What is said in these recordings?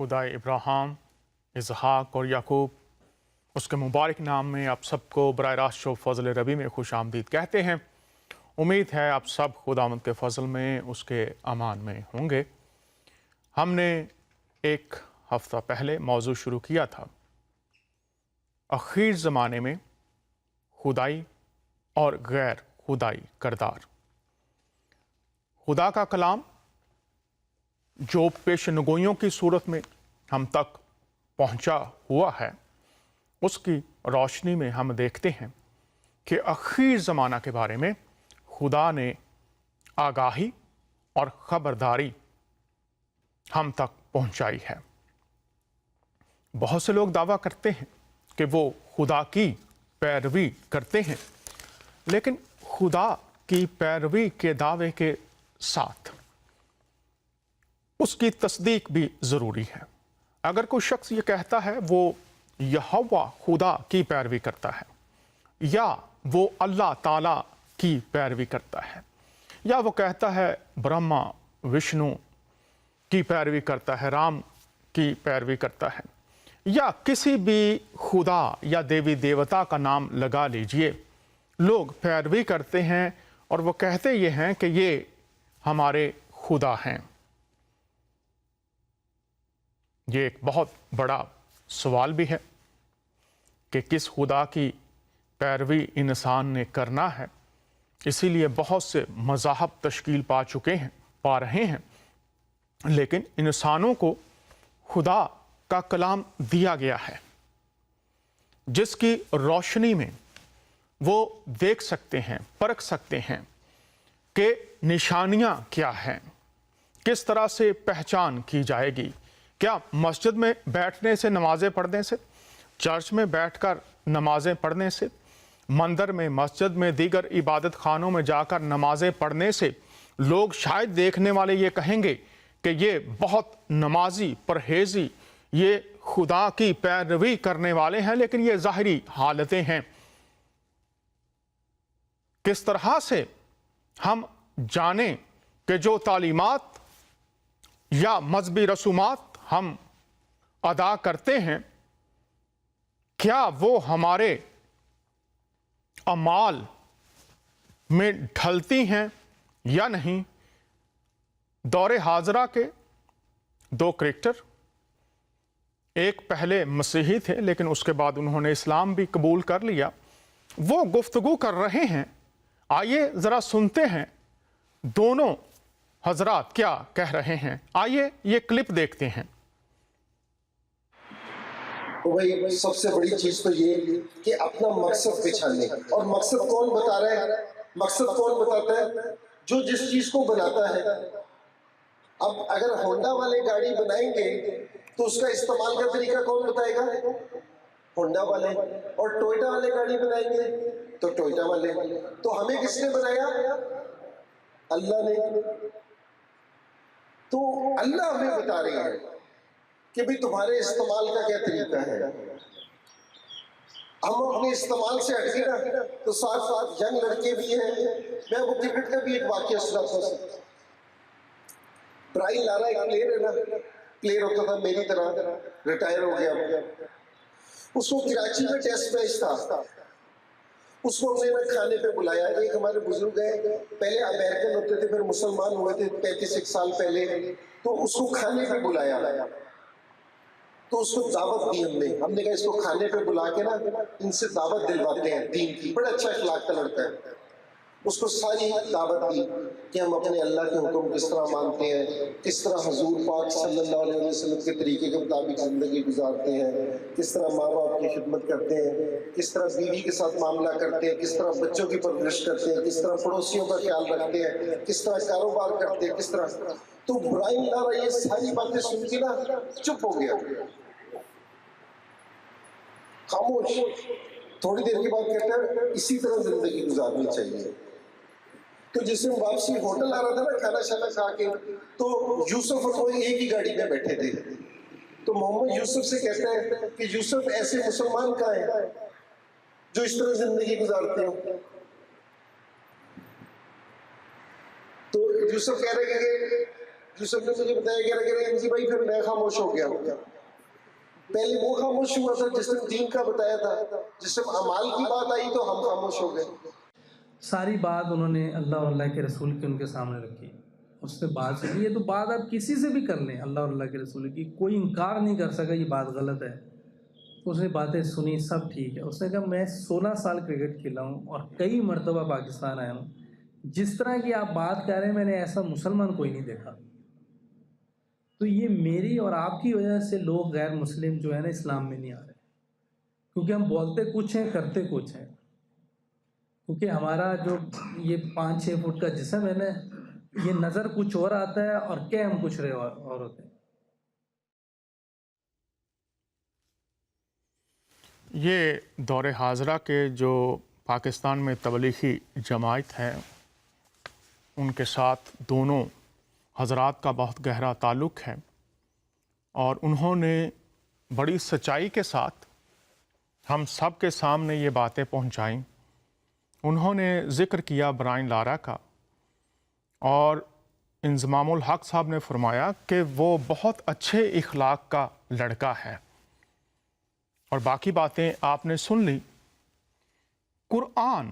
खुदा इब्राहिम, इसहाक और याकूब, उसके मुबारक नाम में आप सबको बराह रास्त शो फजल रबी में खुश आमदीद कहते हैं। उम्मीद है आप सब खुदावंद के फजल में, उसके अमान में होंगे। हमने एक हफ्ता पहले मौजू शुरू किया था आखिर ज़माने में खुदाई और गैर खुदाई करदार। खुदा का कलाम जो पेशनगोइयों की सूरत में हम तक पहुंचा हुआ है, उसकी रोशनी में हम देखते हैं कि आखिर ज़माना के बारे में खुदा ने आगाही और ख़बरदारी हम तक पहुंचाई है। बहुत से लोग दावा करते हैं कि वो खुदा की पैरवी करते हैं, लेकिन खुदा की पैरवी के दावे के साथ उसकी तस्दीक भी ज़रूरी है। अगर कोई शख्स ये कहता है वो यहोवा खुदा की पैरवी करता है, या वो अल्लाह ताला की पैरवी करता है, या वो कहता है ब्रह्मा विष्णु की पैरवी करता है, राम की पैरवी करता है, या किसी भी खुदा या देवी देवता का नाम लगा लीजिए, लोग पैरवी करते हैं और वो कहते ये हैं कि ये हमारे खुदा हैं। ये एक बहुत बड़ा सवाल भी है कि किस खुदा की पैरवी इंसान ने करना है। इसीलिए बहुत से मज़ाहब तश्कील पा रहे हैं, लेकिन इंसानों को खुदा का कलाम दिया गया है जिसकी रोशनी में वो देख सकते हैं, परख सकते हैं कि निशानियां क्या हैं, किस तरह से पहचान की जाएगी। क्या मस्जिद में बैठने से, नमाज़ें पढ़ने से, चर्च में बैठकर नमाज़ें पढ़ने से, मंदिर में, मस्जिद में, दीगर इबादत खानों में जाकर नमाज़ें पढ़ने से लोग शायद देखने वाले ये कहेंगे कि ये बहुत नमाजी, परहेज़ी, ये खुदा की पैरवी करने वाले हैं, लेकिन ये ज़ाहिरी हालतें हैं। किस तरह से हम जानें कि जो तालीमात या मजहबी रसूमात हम अदा करते हैं, क्या वो हमारे अमाल में ढलती हैं या नहीं। दौरे हाजरा के दो करैक्टर, एक पहले मसीही थे लेकिन उसके बाद उन्होंने इस्लाम भी कबूल कर लिया, वो गुफ्तगू कर रहे हैं। आइए ज़रा सुनते हैं दोनों हजरात क्या कह रहे हैं। आइए ये क्लिप देखते हैं। तो भाई सबसे बड़ी चीज तो ये कि अपना मकसद पहचानने, और मकसद कौन बता रहा है? मकसद कौन बताता है? जो जिस चीज को बनाता है। अब अगर होंडा वाले गाड़ी बनाएंगे तो उसका इस्तेमाल का तरीका कौन बताएगा? होंडा वाले। और टोयोटा वाले गाड़ी बनाएंगे तो टोयोटा वाले। तो हमें किसने बनाया? अल्लाह ने। तो अल्लाह हमें बता रही है कि भाई तुम्हारे इस्तेमाल का क्या तरीका है। हम अपने इस्तेमाल से हट गए ना, तो साथ साथ यंग लड़के भी हैं। मैं वो क्रिकेट का भी एक वाकया सुनाता हूँ। ब्राइन लारा एक प्लेयर है ना, प्लेयर होता था मेरी तरह, रिटायर हो गया। उसको कराची में टेस्ट मैच था, उसको हमने ना खाने पे बुलाया। एक हमारे बुजुर्ग है, पहले अमेरिकन होते थे, फिर मुसलमान हुए थे 35 साल पहले, तो उसको खाने पे बुलाया। तो उसको दावत दी हमने कहा इसको खाने पे बुला के ना इनसे दावत दिलवाते हैं दीन की। बड़ा अच्छा अखलाक का लड़का है। उसको सारी दावत दी कि हम अपने अल्लाह के हुक्म किस तरह मानते हैं, किस तरह हुजूर पाक सल्लल्लाहु अलैहि वसल्लम के तरीके के मुताबिक ज़िंदगी गुजारते हैं, किस तरह माँ बाप की खिदमत करते हैं, किस तरह बीवी के साथ मामला करते हैं, किस तरह बच्चों की परवरिश करते हैं, किस तरह पड़ोसियों का ख्याल रखते हैं, किस तरह कारोबार करते हैं, किस तरह। तो ब्राइन लारा ये सारी बातें सुन के ना चुप हो गया, खामोश। थोड़ी देर के बाद कहता है इसी तरह जिंदगी गुजारनी चाहिए। तो जिससे वापसी होटल आ रहा था ना खाना शाना खा के, तो यूसुफ और वो एक ही गाड़ी में बैठे थे। तो मोहम्मद यूसुफ से कहता है कि यूसुफ ऐसे मुसलमान कहाँ हैं जो इस तरह जिंदगी गुजारते हो। तो यूसुफ कह रहे कि یوسف نے مجھے بتایا کہ جی بھائی پھر میں خاموش ہو گیا. پہلے وہ خاموش ہوا تھا جس نے دین کا بتایا تھا, جس میں اعمال کی بات آئی تو ہم خاموش ہو گئے. ساری بات انہوں نے اللہ اور اللہ کے رسول کی ان کے سامنے رکھی, اس نے بات سنی. یہ تو بات آپ کسی سے بھی کر لیں اللہ اور اللہ کے رسول کی, کوئی انکار نہیں کر سکا یہ بات غلط ہے. اس نے باتیں سنی, سب ٹھیک ہے. اس نے کہا میں 16 سال کرکٹ کھیلا ہوں اور کئی مرتبہ پاکستان آیا ہوں, جس طرح کی آپ بات کر رہے ہیں میں نے ایسا مسلمان کوئی نہیں دیکھا. تو یہ میری اور آپ کی وجہ سے لوگ غیر مسلم جو ہے نا اسلام میں نہیں آ رہے, کیونکہ ہم بولتے کچھ ہیں کرتے کچھ ہیں. کیونکہ ہمارا جو یہ 5-6 فٹ کا جسم ہے نا, یہ نظر کچھ اور آتا ہے اور کہہ ہم کچھ رہے اور ہوتے ہیں. یہ دور حاضرہ کے جو پاکستان میں تبلیغی جماعت ہے ان کے ساتھ دونوں حضرات کا بہت گہرا تعلق ہے, اور انہوں نے بڑی سچائی کے ساتھ ہم سب کے سامنے یہ باتیں پہنچائیں. انہوں نے ذکر کیا برائن لارا کا, اور انضمام الحق صاحب نے فرمایا کہ وہ بہت اچھے اخلاق کا لڑکا ہے, اور باقی باتیں آپ نے سن لی. قرآن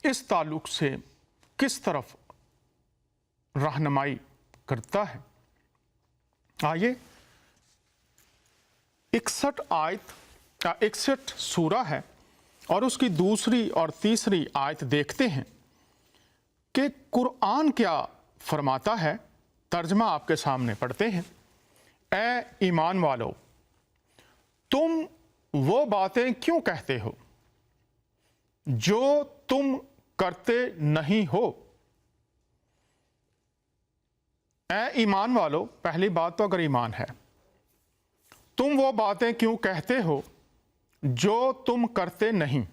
اس تعلق سے کس طرف رہنمائی کرتا ہے؟ آئیے 61 آیت کا 61 سورہ ہے, اور اس کی دوسری اور تیسری آیت دیکھتے ہیں کہ قرآن کیا فرماتا ہے. ترجمہ آپ کے سامنے پڑھتے ہیں. اے ایمان والو, تم وہ باتیں کیوں کہتے ہو جو تم کرتے نہیں ہو. اے ایمان والو, پہلی بات تو اگر ایمان ہے, تم وہ باتیں کیوں کہتے ہو جو تم کرتے نہیں.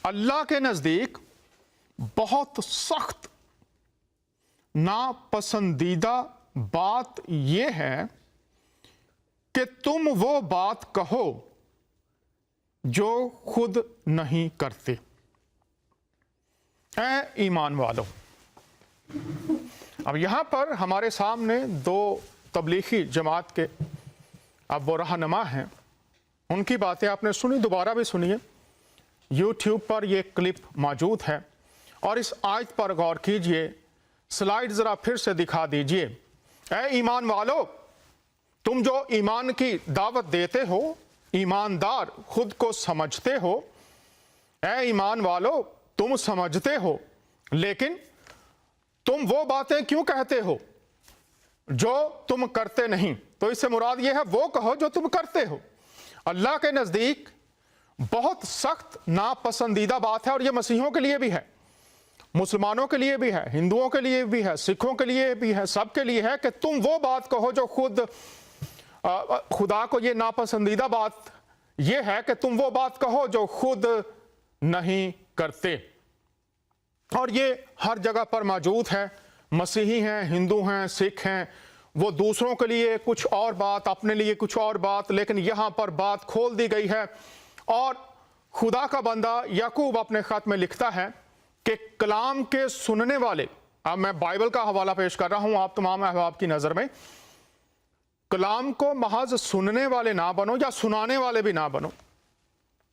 اللہ کے نزدیک بہت سخت ناپسندیدہ بات یہ ہے کہ تم وہ بات کہو جو خود نہیں کرتے. اے ایمان والو, اب یہاں پر ہمارے سامنے دو تبلیغی جماعت کے اب وہ رہنما ہیں, ان کی باتیں آپ نے سنی, دوبارہ بھی سنیے. یوٹیوب پر یہ کلپ موجود ہے, اور اس آیت پر غور کیجئے. سلائیڈ ذرا پھر سے دکھا دیجئے. اے ایمان والو, تم جو ایمان کی دعوت دیتے ہو, ایماندار خود کو سمجھتے ہو. اے ایمان والو, تم سمجھتے ہو, لیکن تم وہ باتیں کیوں کہتے ہو جو تم کرتے نہیں. تو اس سے مراد یہ ہے وہ کہو جو تم کرتے ہو. اللہ کے نزدیک بہت سخت ناپسندیدہ بات ہے, اور یہ مسیحیوں کے لیے بھی ہے, مسلمانوں کے لیے بھی ہے, ہندوؤں کے لیے بھی ہے, سکھوں کے لیے بھی ہے, سب کے لیے ہے کہ تم وہ بات کہو جو خدا کو یہ ناپسندیدہ بات یہ ہے کہ تم وہ بات کہو جو خود نہیں کرتے. اور یہ ہر جگہ پر موجود ہے. مسیحی ہیں, ہندو ہیں, سکھ ہیں, وہ دوسروں کے لیے کچھ اور بات, اپنے لیے کچھ اور بات, لیکن یہاں پر بات کھول دی گئی ہے. اور خدا کا بندہ یعقوب اپنے خط میں لکھتا ہے کہ کلام کے سننے والے, اب میں بائبل کا حوالہ پیش کر رہا ہوں آپ تمام احباب کی نظر میں, کلام کو محض سننے والے نہ بنو یا سنانے والے بھی نہ بنو,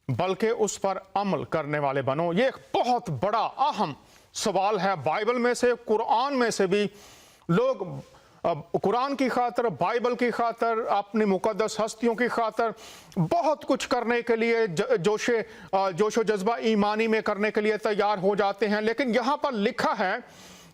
بلکہ اس پر عمل کرنے والے بنو. یہ ایک بہت بڑا اہم سوال ہے. بائبل میں سے, قرآن میں سے بھی لوگ قرآن کی خاطر, بائبل کی خاطر, اپنی مقدس ہستیوں کی خاطر بہت کچھ کرنے کے لیے, جوش و جذبہ ایمانی میں کرنے کے لیے تیار ہو جاتے ہیں. لیکن یہاں پر لکھا ہے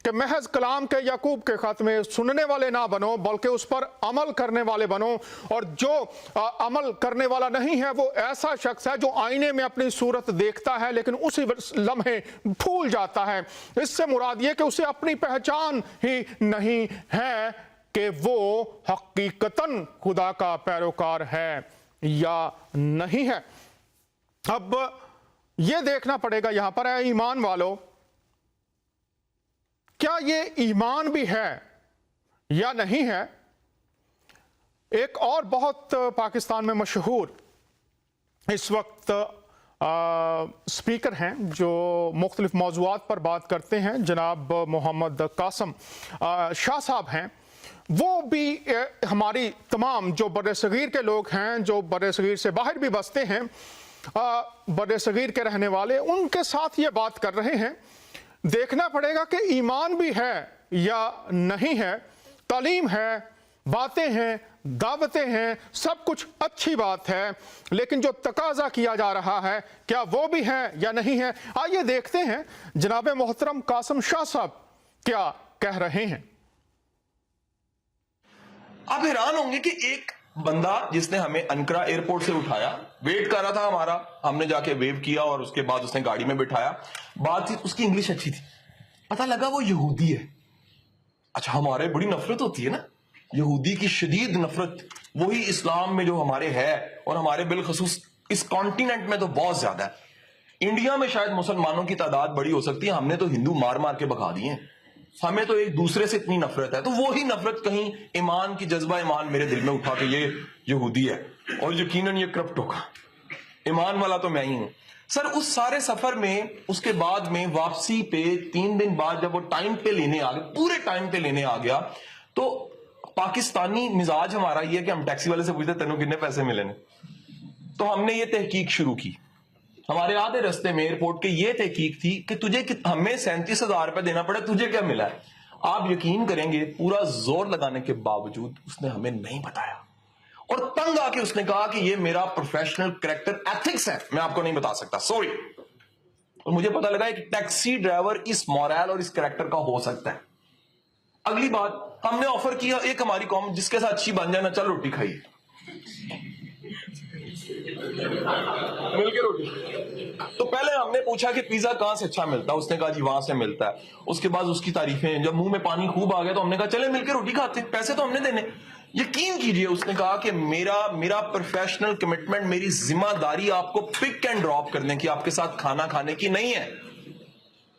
کہ محض کلام کے یعقوب کے خط میں سننے والے نہ بنو بلکہ اس پر عمل کرنے والے بنو. اور جو عمل کرنے والا نہیں ہے وہ ایسا شخص ہے جو آئینے میں اپنی صورت دیکھتا ہے لیکن اسی لمحے بھول جاتا ہے. اس سے مراد یہ کہ اسے اپنی پہچان ہی نہیں ہے کہ وہ حقیقتاً خدا کا پیروکار ہے یا نہیں ہے. اب یہ دیکھنا پڑے گا یہاں پر, اے ایمان والو, کیا یہ ایمان بھی ہے یا نہیں ہے. ایک اور بہت پاکستان میں مشہور اس وقت स्पीकर हैं जो मुख्तलिफ मौज़ूआत पर बात करते हैं, जनाब मोहम्मद कासम शाह साहब हैं। वो भी हमारी तमाम जो बर्र-ए-सग़ीर के लोग हैं, जो बर्र-ए-सग़ीर से बाहर भी बसते हैं, बर्र-ए-सग़ीर के रहने वाले, उनके साथ ये बात कर रहे हैं। देखना पड़ेगा कि ईमान भी है या नहीं है, तालीम है, बातें हैं, दावतें हैं, सब कुछ अच्छी बात है, लेकिन जो तकाजा किया जा रहा है क्या वो भी है या नहीं है। आइए देखते हैं जनाब मोहतरम कासम शाह साहब क्या कह रहे हैं। आप हैरान होंगे कि एक बंदा जिसने हमें अनकरा एयरपोर्ट से उठाया, वेट कर रहा था हमारा, हमने जाके वेव किया और उसके बाद उसने गाड़ी में बिठाया। बात थी, उसकी इंग्लिश अच्छी थी, पता लगा वो यहूदी है। अच्छा, हमारे बड़ी नफरत होती है ना, यहूदी की शदीद नफरत, वही इस्लाम में जो हमारे है, और हमारे बिलखसूस इस कॉन्टिनेंट में तो बहुत ज्यादा है। इंडिया में शायद मुसलमानों की तादाद बड़ी हो सकती है, हमने तो हिंदू मार मार के भगा दिए हैं। हमें तो एक दूसरे से इतनी नफरत है, तो वो ही नफरत कहीं ईमान की जज्बा ईमान मेरे दिल में उठा के ये यहूदी है और यकीनन ये करप्ट होगा, ईमान वाला तो मैं ही हूं। सर, उस सारे सफर में उसके बाद में वापसी पे 3 दिन बाद जब वो टाइम पे लेने आ गया, पूरे टाइम पे लेने आ गया, तो पाकिस्तानी मिजाज हमारा ये कि हम टैक्सी वाले से पूछते तेनों कितने पैसे मिले ने। तो हमने ये तहकीक शुरू की। हमारे आधे रास्ते में एयरपोर्ट के ये तहकीक थी कि तुझे हमें 37,000 रुपए देना पड़ा, तुझे क्या मिला है। आप यकीन करेंगे, पूरा जोर लगाने के बावजूद उसने हमें नहीं बताया, और तंग आके उसने कहा कि ये मेरा प्रोफेशनल कैरेक्टर एथिक्स है, मैं आपको नहीं बता सकता, सॉरी। और मुझे पता लगा कि टैक्सी ड्राइवर इस मोरल और इस कैरेक्टर का हो सकता है। अगली बात, हमने ऑफर किया एक हमारी कॉम जिसके साथ अच्छी बन जाना, चल रोटी खाइए, मिलके रोटी। तो पहले हमने पूछा कि पिज्जा कहां से अच्छा मिलता है, उसने कहा जी वहां से मिलता है। उसके बाद उसकी तारीफें, जब मुंह में पानी खूब आ गया तो हमने कहा चले मिलके रोटी खाते हैं, पैसे तो हमने देने। यकीन कीजिए, उसने कहा कि मेरा प्रोफेशनल कमिटमेंट, मेरी जिम्मेदारी आपको पिक एंड ड्रॉप करने की, आपके साथ खाना खाने की नहीं है।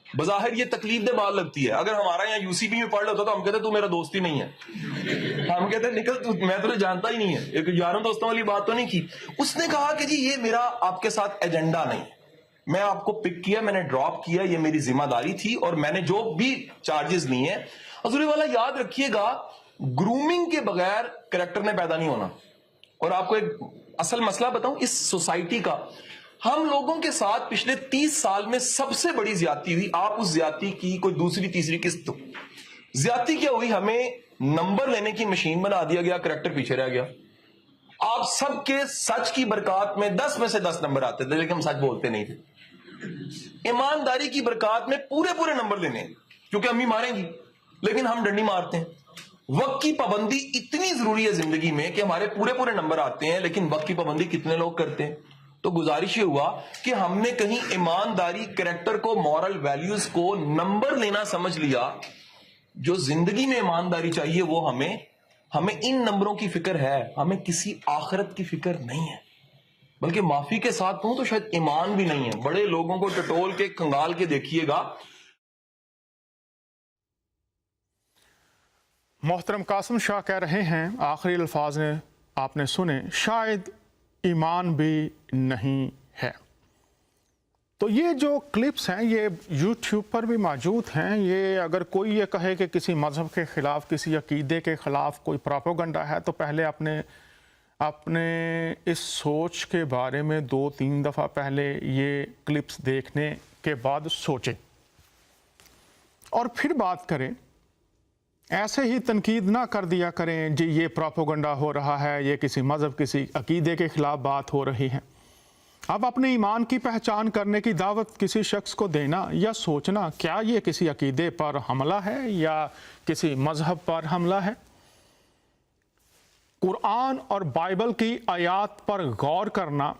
बज़ाहिर ये तकलीफ दे बात लगती है। अगर हमारा यहाँ यूसीपी में पढ़ लेता तो हम कहते तू मेरा दोस्त ही नहीं है, हम कहते निकल तू, मैं तुझे जानता ही नहीं है। एक यारों दोस्तों वाली बात तो नहीं की। उसने कहा कि जी ये मेरा आपके साथ एजेंडा नहीं, मैं आपको पिक किया, मैंने ड्रॉप किया, ये मेरी जिम्मेदारी थी और मैंने जो भी चार्जेस लिए हैं। हजूरी वाला याद रखिएगा, ग्रूमिंग के बगैर कैरेक्टर ने पैदा नहीं होना। और आपको एक असल मसला बताऊं इस सोसाइटी का, हम लोगों के साथ पिछले 30 साल में सबसे बड़ी ज्यादती हुई। आप उस ज्यादती की कोई दूसरी तीसरी किस्त, ज्यादती क्या हुई, हमें नंबर लेने की मशीन बना दिया गया, कैरेक्टर पीछे रह गया। आप सबके सच की बरकत में 10 में से 10 नंबर आते थे, लेकिन हम सच बोलते नहीं थे। ईमानदारी की बरकत में पूरे पूरे नंबर लेने, क्योंकि अम्मी मारेंगी, लेकिन हम डंडी मारते हैं। वक्त की पाबंदी इतनी जरूरी है जिंदगी में कि हमारे पूरे पूरे नंबर आते हैं, लेकिन वक्त की पाबंदी कितने लोग करते हैं। तो गुजारिश ये हुआ कि हमने कहीं ईमानदारी, कैरेक्टर को, मॉरल वैल्यूज को नंबर लेना समझ लिया। जो जिंदगी में ईमानदारी चाहिए वो हमें इन नंबरों की फिक्र है, हमें किसी आखिरत की फिक्र नहीं है। बल्कि माफी के साथ कहूं तो शायद ईमान भी नहीं है। बड़े लोगों को टटोल के खंगाल के देखिएगा। मोहतरम कासम शाह कह रहे हैं, आखिरी अल्फाज ने आपने सुने, शायद ईमान भी नहीं है। तो ये जो क्लिप्स हैं ये यूट्यूब पर भी मौजूद हैं। ये अगर कोई ये कहे कि किसी मज़हब के ख़िलाफ़, किसी अकीदे के ख़िलाफ़ कोई प्रोपेगेंडा है, तो पहले अपने इस सोच के बारे में 2-3 दफ़ा पहले ये क्लिप्स देखने के बाद सोचें और फिर बात करें। ऐसे ही तनकीद ना कर दिया करें जी ये प्रोपेगेंडा हो रहा है, ये किसी मज़हब, किसी अकीदे के ख़िलाफ़ बात हो रही है। अब अपने ईमान की पहचान करने की दावत किसी शख्स को देना या सोचना क्या ये किसी अकीदे पर हमला है या किसी मज़हब पर हमला है। कुरान और बाइबल की आयात पर गौर करना,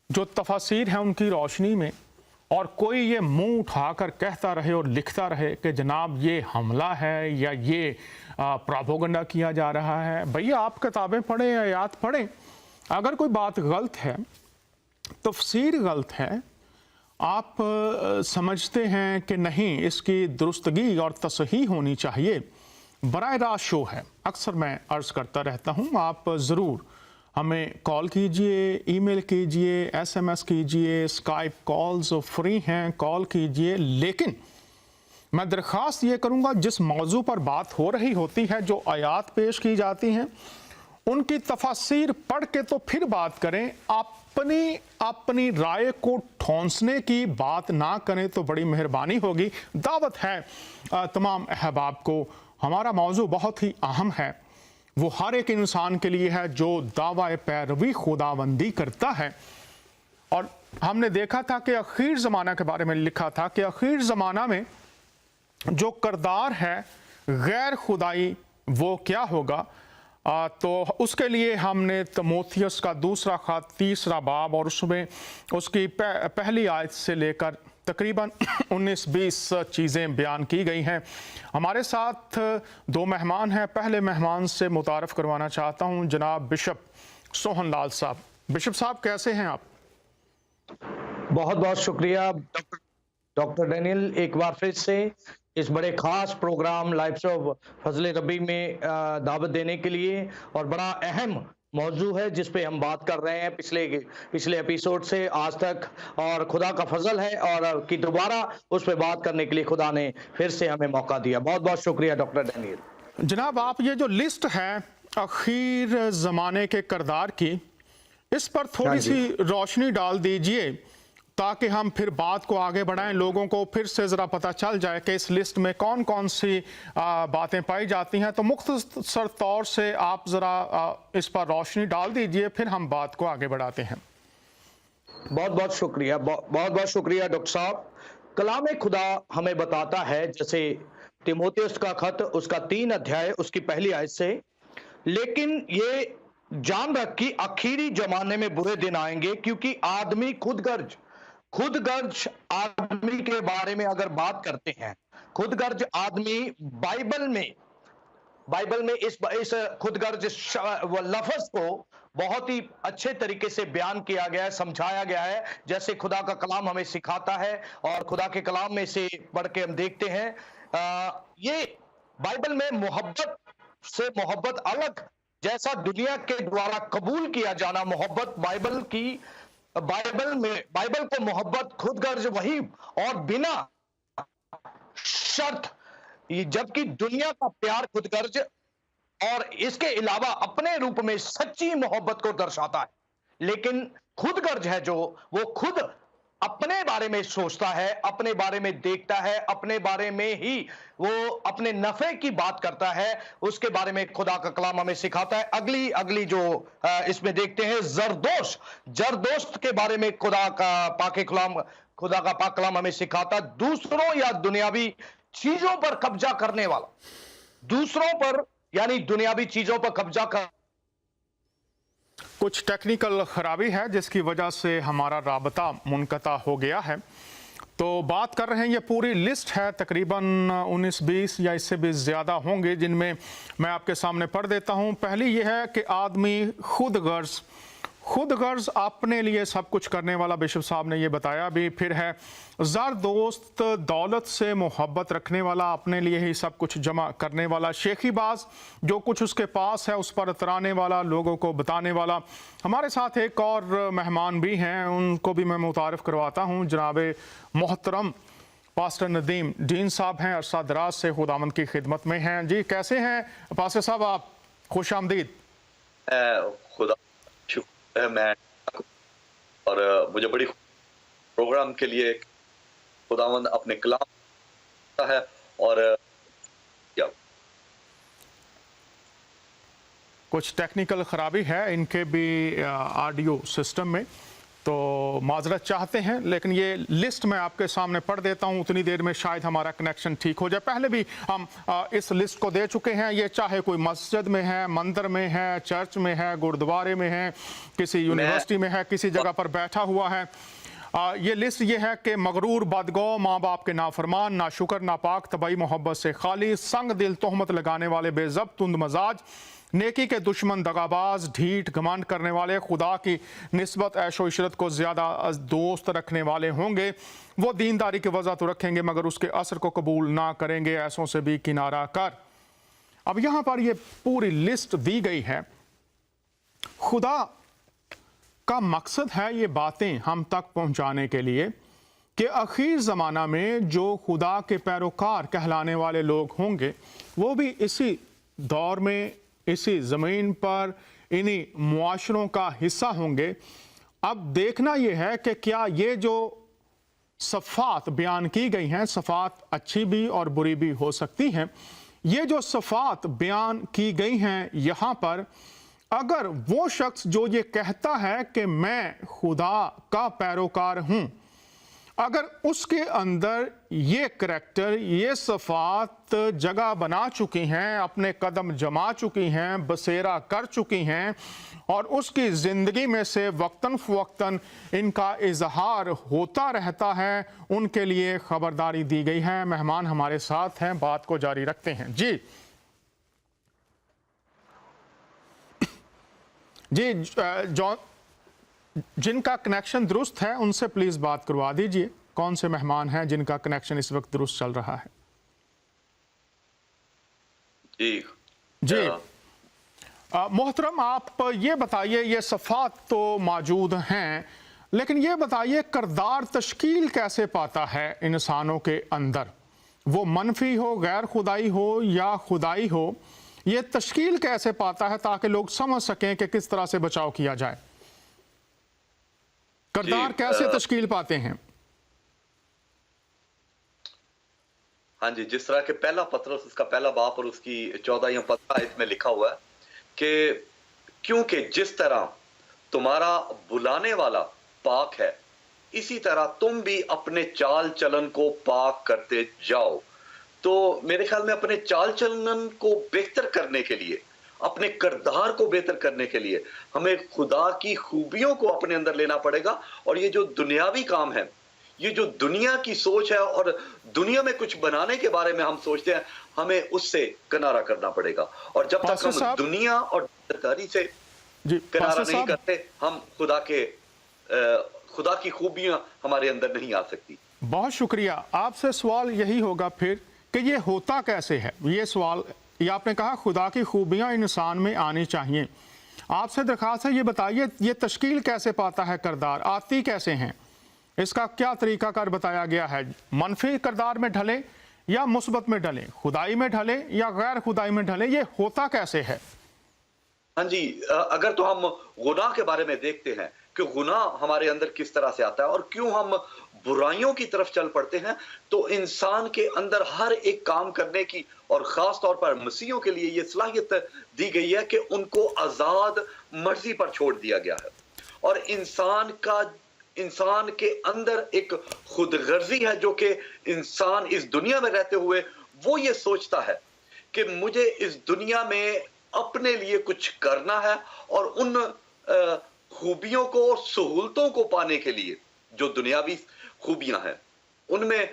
जो तफसीर है उनकी रोशनी में, और कोई ये मुंह उठाकर कहता रहे और लिखता रहे कि जनाब ये हमला है या ये प्रोपेगेंडा किया जा रहा है। भैया आप किताबें पढ़ें, आयात पढ़ें। अगर कोई बात गलत है, तफसीर गलत है, आप समझते हैं कि नहीं इसकी दुरुस्तगी और तसहीह होनी चाहिए, बराह रास्त शो है, अक्सर मैं अर्ज़ करता रहता हूँ, आप ज़रूर हमें कॉल कीजिए, ईमेल कीजिए, SMS कीजिए, स्काइप कॉल्स फ्री हैं, कॉल कीजिए। लेकिन मैं दरख्वास्त ये करूँगा, जिस मौजू पर बात हो रही होती है, जो आयात पेश की जाती हैं, उनकी तफसीर पढ़ के तो फिर बात करें। अपनी राय को ठोंसने की बात ना करें तो बड़ी मेहरबानी होगी। दावत है तमाम अहबाब को, हमारा मौजू बहुत ही अहम है। वो हर एक इंसान के लिए है जो दावा पैरवी खुदाबंदी करता है। और हमने देखा था कि आखिर ज़माना के बारे में लिखा था कि आखिर ज़माना में जो करदार है गैर खुदाई, वो क्या होगा। तो उसके लिए हमने तिमोथियस का दूसरा खत 3 बाब और उसमें उसकी पहली आयत से लेकर तकरीबन 19-20 चीज़ें बयान की गई हैं। हमारे साथ 2 मेहमान हैं। पहले मेहमान से मुतारफ़ करवाना चाहता हूं, जनाब बिशप सोहन लाल साहब। बिशप साहब, कैसे हैं आप? बहुत बहुत शुक्रिया डॉक्टर डैनियल, एक बार फिर से इस बड़े खास प्रोग्राम लाइव्स ऑफ फजले रबी में दावत देने के लिए। और बड़ा अहम मौजू है जिस पे हम बात कर रहे हैं पिछले एपिसोड से आज तक, और खुदा का फजल है और कि दोबारा उस पे बात करने के लिए खुदा ने फिर से हमें मौका दिया। बहुत बहुत शुक्रिया डॉक्टर डैनियल। जनाब, आप ये जो लिस्ट है आखिर ज़माने के करदार की, इस पर थोड़ी सी रोशनी डाल दीजिए ताकि हम फिर बात को आगे बढ़ाएं, लोगों को फिर से ज़रा पता चल जाए कि इस लिस्ट में कौन कौन सी बातें पाई जाती हैं। तो मुख्तसर तौर से आप ज़रा इस पर रोशनी डाल दीजिए, फिर हम बात को आगे बढ़ाते हैं। बहुत बहुत शुक्रिया, बहुत बहुत शुक्रिया डॉक्टर साहब। कलाम खुदा हमें बताता है, जैसे तिमोथियस का खत उसका 3 अध्याय उसकी पहली आयत से, लेकिन ये जान रख कि आखिरी जमाने में बुरे दिन आएंगे क्योंकि आदमी खुदगर्ज आदमी के बारे में अगर बात करते हैं, खुदगर्ज आदमी बाइबल में इस खुदगर्ज लफ्ज को बहुत ही अच्छे तरीके से बयान किया गया है, समझाया गया है, जैसे खुदा का कलाम हमें सिखाता है। और खुदा के कलाम में से पढ़ के हम देखते हैं, ये बाइबल में मोहब्बत से मोहब्बत अलग, जैसा दुनिया के द्वारा कबूल किया जाना मोहब्बत, बाइबल को मोहब्बत खुदगर्ज वही और बिना शर्त, जबकि दुनिया का प्यार खुदगर्ज और इसके अलावा अपने रूप में सच्ची मोहब्बत को दर्शाता है। लेकिन खुदगर्ज है जो, वो खुद अपने बारे में सोचता है, अपने बारे में देखता है, अपने बारे में ही वो अपने नफे की बात करता है, उसके बारे में खुदा का कलाम हमें सिखाता है। अगली जो इसमें देखते हैं, जरदोस्त के बारे में खुदा का पाक कलाम हमें सिखाता, दूसरों या दुनियावी चीजों पर कब्जा करने वाला, दूसरों पर यानी दुनियावी चीजों पर कब्जा कर। कुछ टेक्निकल खराबी है जिसकी वजह से हमारा राबता मुनक़ता हो गया है। तो बात कर रहे हैं, ये पूरी लिस्ट है, तकरीबन 19-20 या इससे भी ज़्यादा होंगे, जिनमें मैं आपके सामने पढ़ देता हूँ। पहली ये है कि आदमी खुदगर्ज अपने लिए सब कुछ करने वाला, बिशप साहब ने ये बताया भी। फिर है ज़रदोस्त, दौलत से मोहब्बत रखने वाला, अपने लिए ही सब कुछ जमा करने वाला। शेखीबाज, जो कुछ उसके पास है उस पर उतराने वाला, लोगों को बताने वाला। हमारे साथ एक और मेहमान भी हैं, उनको भी मैं मुतारफ़ करवाता हूँ। जनाब मोहतरम पास्टर नदीम डीन साहब हैं, अरसा दराज से खुदावंद की खिदमत में हैं। जी, कैसे हैं पास्टर साहब आप? खुश आमदीद। खुदा शुक्र है, मैं और मुझे बड़ी प्रोग्राम के लिए खुदावंद अपने कलाम है। और कुछ टेक्निकल खराबी है इनके भी ऑडियो सिस्टम में, तो माजरत चाहते हैं। लेकिन ये लिस्ट मैं आपके सामने पढ़ देता हूँ, उतनी देर में शायद हमारा कनेक्शन ठीक हो जाए। पहले भी हम इस लिस्ट को दे चुके हैं। ये चाहे कोई मस्जिद में है, मंदिर में है, चर्च में है, गुरुद्वारे में है, किसी यूनिवर्सिटी में है, किसी जगह पर बैठा हुआ है। ये लिस्ट ये है कि मगरूर, बदगो, माँ बाप के नाफरमान, नाशुक्र, नापाक, तबाही मोहब्बत से खाली, संग दिल, तोहमत लगाने वाले, बेज़ब्त, तुंद मजाज, नेकी के दुश्मन, दगाबाज, ढीठ, घमंड करने वाले, खुदा की निस्बत ऐशो इशरत को ज़्यादा दोस्त रखने वाले होंगे। वो दीनदारी की वजह तो रखेंगे मगर उसके असर को कबूल ना करेंगे, ऐसों से भी किनारा कर। अब यहाँ पर ये पूरी लिस्ट दी गई है खुदा का मकसद है ये बातें हम तक पहुंचाने के लिए कि आखिर ज़माना में जो खुदा के पैरोकार कहलाने वाले लोग होंगे वो भी इसी दौर में, इसी ज़मीन पर, इन्हीं मुआशरों का हिस्सा होंगे। अब देखना ये है कि क्या ये जो सफ़ात बयान की गई हैं, सफ़ात अच्छी भी और बुरी भी हो सकती हैं, ये जो सफ़ात बयान की गई हैं यहाँ पर, अगर वो शख्स जो ये कहता है कि मैं खुदा का पैरोकार हूँ, अगर उसके अंदर ये करैक्टर, ये सफ़ात जगह बना चुकी हैं, अपने कदम जमा चुकी हैं, बसेरा कर चुकी हैं और उसकी ज़िंदगी में से वक्तन फ़वक्तन इनका इजहार होता रहता है, उनके लिए ख़बरदारी दी गई है। मेहमान हमारे साथ हैं, बात को जारी रखते हैं। जी जी, जॉन जिनका कनेक्शन दुरुस्त है उनसे प्लीज बात करवा दीजिए। कौन से मेहमान हैं जिनका कनेक्शन इस वक्त दुरुस्त चल रहा है? जी जी मोहतरम, आप ये बताइए, ये सफ़ात तो मौजूद हैं, लेकिन ये बताइए किरदार तश्कील कैसे पाता है इंसानों के अंदर? वो मनफी हो, गैर खुदाई हो या खुदाई हो, ये तश्कील कैसे पाता है ताकि लोग समझ सकें कि किस तरह से बचाव किया जाए? किरदार कैसे तश्कील पाते हैं? हाँ जी, जिस तरह के पहला पत्रस उसका पहला बाप और उसकी 14 या 15 आयत में लिखा हुआ है कि क्योंकि जिस तरह तुम्हारा बुलाने वाला पाक है, इसी तरह तुम भी अपने चाल चलन को पाक करते जाओ। तो मेरे ख्याल में अपने चाल चलन को बेहतर करने के लिए, अपने किरदार को बेहतर करने के लिए हमें खुदा की खूबियों को अपने अंदर लेना पड़ेगा। और ये जो दुनियावी काम है, ये जो दुनिया की सोच है और दुनिया में कुछ बनाने के बारे में हम सोचते हैं, हमें उससे किनारा करना पड़ेगा। और जब तक हम दुनिया और दुनियादारी से किनारा नहीं करते, हम खुदा की खूबियां हमारे अंदर नहीं आ सकती। बहुत शुक्रिया। आपसे सवाल यही होगा फिर कि ये होता कैसे है? ये सवाल, ये आपने कहा खुदा की खूबियां इंसान में आनी चाहिए। आपसे दरख्वास्त है, ये बताइए ये तश्कील कैसे पाता है किरदार? आती कैसे हैं? इसका क्या तरीकाकार बताया गया है? मनफी किरदार में ढले या मुस्बत में ढले, खुदाई में ढले या गैर खुदाई में ढले, ये होता कैसे है? हाँ जी, अगर तो हम गुनाह के बारे में देखते हैं कि गुनाह हमारे अंदर किस तरह से आता है और क्यों हम बुराइयों की तरफ चल पड़ते हैं, तो इंसान के अंदर हर एक काम करने की और खास तौर पर मसीहों के लिए ये सलाहियत दी गई है कि उनको आजाद मर्जी पर छोड़ दिया गया है। और इंसान के अंदर एक खुदगर्जी है जो कि इंसान इस दुनिया में रहते हुए वो ये सोचता है कि मुझे इस दुनिया में अपने लिए कुछ करना है और उन खूबियों को और सहूलतों को पाने के लिए जो दुनियावी खूबियां हैं, उनमें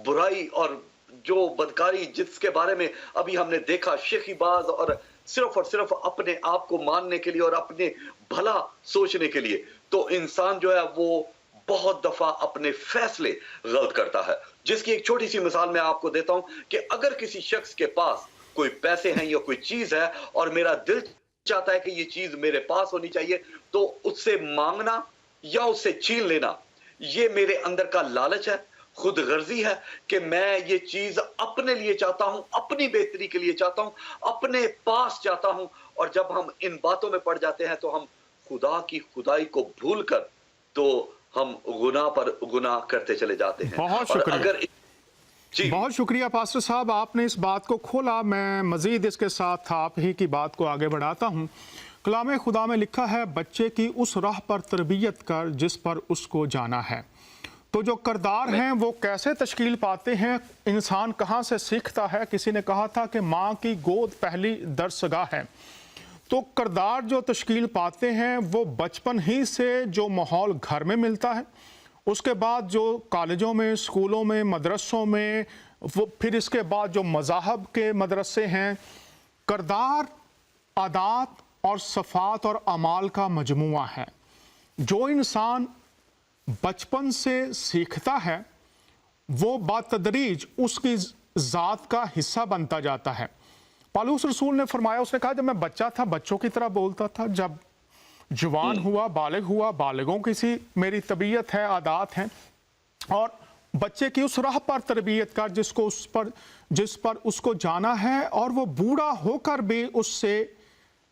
बुराई और जो बदकारी जिसके बारे में अभी हमने देखा, शेखीबाज और सिर्फ अपने आप को मानने के लिए और अपने भला सोचने के लिए, तो इंसान जो है वो बहुत दफा अपने फैसले गलत करता है। जिसकी एक छोटी सी मिसाल मैं आपको देता हूं कि अगर किसी शख्स के पास कोई पैसे हैं या कोई चीज है और मेरा दिल चाहता है कि ये चीज मेरे पास होनी चाहिए, तो उससे मांगना या उससे छीन लेना, ये मेरे अंदर का लालच है, खुदगर्जी है कि मैं ये चीज अपने लिए चाहता हूं, अपनी बेहतरी के लिए चाहता हूं, अपने पास चाहता हूं। और जब हम इन बातों में पड़ जाते हैं तो हम खुदा की खुदाई को भूलकर तो हम गुनाह पर गुनाह करते चले जाते हैं। बहुत और शुक्रिया। अगर बहुत शुक्रिया पास्टर साहब, आपने इस बात को खोला। मैं मजीद इसके साथ आप ही की बात को आगे बढ़ाता हूँ। कलाम खुदा में लिखा है, बच्चे की उस राह पर तरबियत कर जिस पर उसको जाना है। तो जो किरदार हैं वो कैसे तश्कील पाते हैं, इंसान कहाँ से सीखता है? किसी ने कहा था कि माँ की गोद पहली दरसगाह है। तो किरदार जो तश्कील पाते हैं वो बचपन ही से जो माहौल घर में मिलता है, उसके बाद जो कॉलेजों में, स्कूलों में, मदरसों में, वो फिर इसके बाद जो मज़ाहब के मदरसे हैं, किरदार आदात और सफ़ात और अमाल का मजमुआ है। जो इंसान बचपन से सीखता है वो बातदरीज उसकी ज़ात का हिस्सा बनता जाता है। पौलुस रसूल ने फरमाया, उसने कहा जब मैं बच्चा था बच्चों की तरह बोलता था, जब जवान हुआ, बालिग हुआ, बालिगों की सी मेरी तबीयत है, आदात हैं, और बच्चे की उस राह पर तरबियत कर जिस पर उसको जाना है, और वो बूढ़ा होकर भी उससे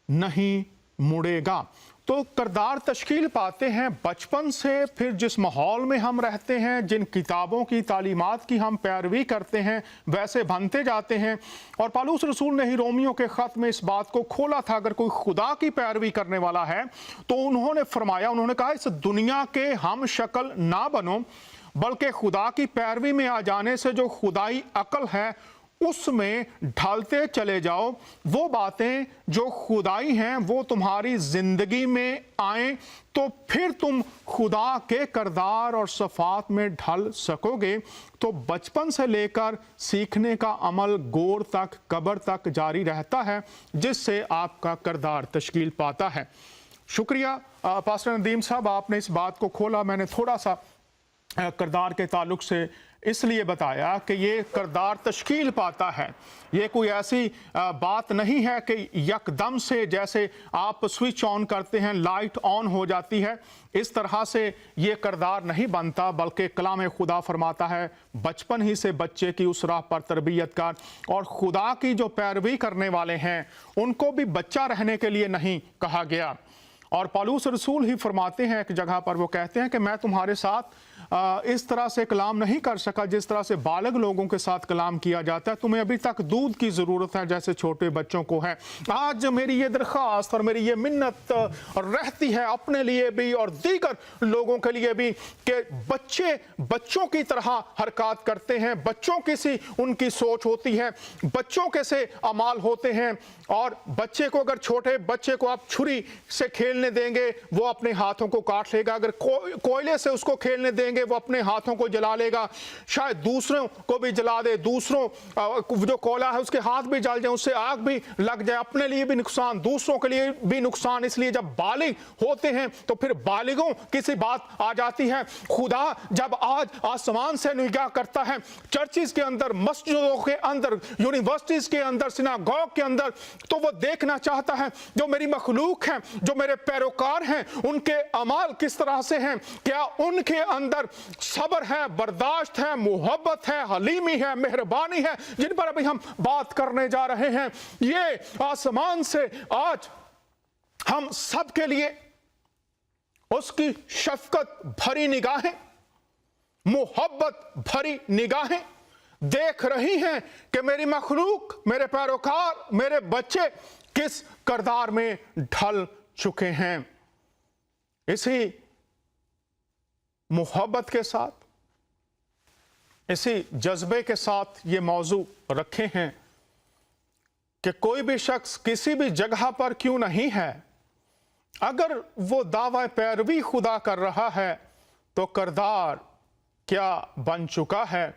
नहीं मुड़ेगा। तो किरदार तश्कील पाते हैं बचपन से, फिर जिस माहौल में हम रहते हैं, जिन किताबों की तालीमात की हम पैरवी करते हैं, वैसे बनते जाते हैं। और पालूस रसूल ने ही रोमियो के ख़त में इस बात को खोला था, अगर कोई खुदा की पैरवी करने वाला है तो उन्होंने फरमाया, उन्होंने कहा इस दुनिया के हम शक्ल ना बनो, बल्कि खुदा की पैरवी में आ जाने से जो खुदाई अक्ल है उसमें ढलते चले जाओ। वो बातें जो खुदाई हैं वो तुम्हारी जिंदगी में आए तो फिर तुम खुदा के किरदार और सफ़ात में ढल सकोगे। तो बचपन से लेकर सीखने का अमल गोर तक, कब्र तक जारी रहता है, जिससे आपका किरदार तश्कील पाता है। शुक्रिया पास्टर नदीम साहब, आपने इस बात को खोला। मैंने थोड़ा सा किरदार के ताल्लुक से इसलिए बताया कि ये किरदार तश्कील पाता है। ये कोई ऐसी बात नहीं है कि यकदम से जैसे आप स्विच ऑन करते हैं लाइट ऑन हो जाती है, इस तरह से ये किरदार नहीं बनता, बल्कि कलाम खुदा फरमाता है बचपन ही से बच्चे की उस राह पर तरबियत कर। और खुदा की जो पैरवी करने वाले हैं उनको भी बच्चा रहने के लिए नहीं कहा गया। और पालूस रसूल ही फरमाते हैं एक जगह पर, वो कहते हैं कि मैं तुम्हारे साथ इस तरह से कलाम नहीं कर सका जिस तरह से बालग लोगों के साथ कलाम किया जाता है, तुम्हें अभी तक दूध की ज़रूरत है जैसे छोटे बच्चों को है। आज मेरी ये दरख्वास्त और मेरी ये मिन्नत रहती है अपने लिए भी और दीगर लोगों के लिए भी कि बच्चे बच्चों की तरह हरकत करते हैं, बच्चों की सी उनकी सोच होती है, बच्चों के से अमाल होते हैं। और बच्चे को, अगर छोटे बच्चे को आप छुरी से खेलने देंगे वो अपने हाथों को काट लेगा, अगर कोयले से उसको खेलने देंगे वो अपने हाथों को जला लेगा, शायद दूसरों को भी जला दे, दूसरों जो कोयला है उसके हाथ भी जल जाए, उससे आग भी लग जाए, अपने लिए भी नुकसान, दूसरों के लिए भी नुकसान। इसलिए जब बालिग होते हैं तो फिर बालिगों की सी बात आ जाती है। खुदा जब आज आसमान से निगाह करता है, चर्चिज के अंदर, मस्जिदों के अंदर, यूनिवर्सिटीज के अंदर, सिनागोग के अंदर, तो वो देखना चाहता है जो मेरी मखलूक है, जो मेरे पैरोकार हैं, उनके अमाल किस तरह से हैं, क्या उनके अंदर सब्र है, बर्दाश्त है, मोहब्बत है, हलीमी है, मेहरबानी है, जिन पर अभी हम बात करने जा रहे हैं। ये आसमान से आज हम सब के लिए उसकी शफकत भरी निगाहें, मोहब्बत भरी निगाहें देख रही हैं कि मेरी मखलूक, मेरे पैरोकार, मेरे बच्चे किस किरदार में ढल चुके हैं। इसी मोहब्बत के साथ, इसी जज्बे के साथ ये मौजू रखे हैं कि कोई भी शख्स किसी भी जगह पर क्यों नहीं है, अगर वो दावा पैरवी खुदा कर रहा है तो किरदार क्या बन चुका है।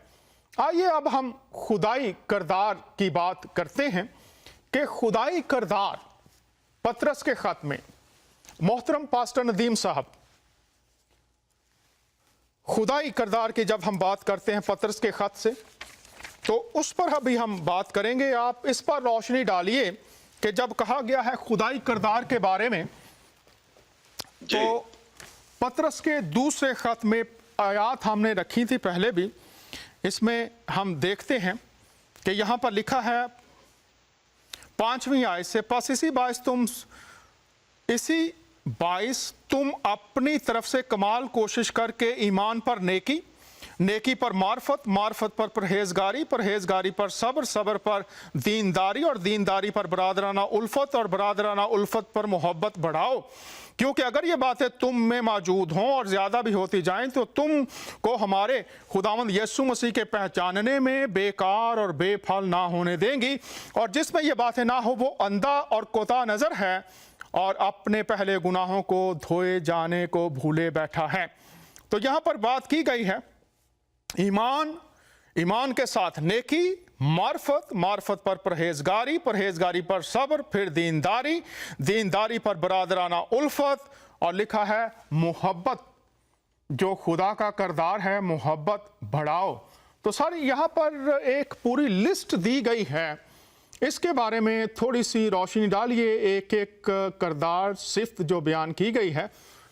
आइए अब हम खुदाई किरदार की बात करते हैं कि खुदाई किरदार पतरस के खत में, मोहतरम पास्टर नदीम साहब, खुदाई किरदार की जब हम बात करते हैं पतरस के खत से, तो उस पर अभी हम बात करेंगे। आप इस पर रोशनी डालिए कि जब कहा गया है खुदाई किरदार के बारे में, तो पतरस के दूसरे खत में आयात हमने रखी थी पहले भी, इसमें हम देखते हैं कि यहाँ पर लिखा है 5वीं आयत से, बस इसी बाइस तुम अपनी तरफ से कमाल कोशिश करके ईमान पर नेकी, नेकी पर मार्फत, मार्फत पर परहेजगारी, परहेजगारी पर सब्र, सब्र पर दीनदारी, और दीनदारी पर बरादराना उल्फत, और बरादराना उल्फत पर मोहब्बत बढ़ाओ। क्योंकि अगर ये बातें तुम में मौजूद हों और ज़्यादा भी होती जाएं तो तुम को हमारे खुदावंद यीशु मसीह के पहचानने में बेकार और बेफल ना होने देंगी। और जिसमें ये बातें ना हो वो अंधा और कोता नज़र है और अपने पहले गुनाहों को धोए जाने को भूले बैठा है। तो यहाँ पर बात की गई है ईमान, ईमान के साथ नेकी, मार्फत, मार्फत पर परहेजगारी, परहेजगारी पर सब्र, फिर दीनदारी, दीनदारी पर बरादराना उल्फत, और लिखा है मोहब्बत, जो खुदा का किरदार है, मोहब्बत बढ़ाओ। तो सर यहाँ पर एक पूरी लिस्ट दी गई है اس کے بارے میں تھوڑی سی روشنی ڈالیے، ایک ایک کردار صفت جو بیان کی گئی ہے،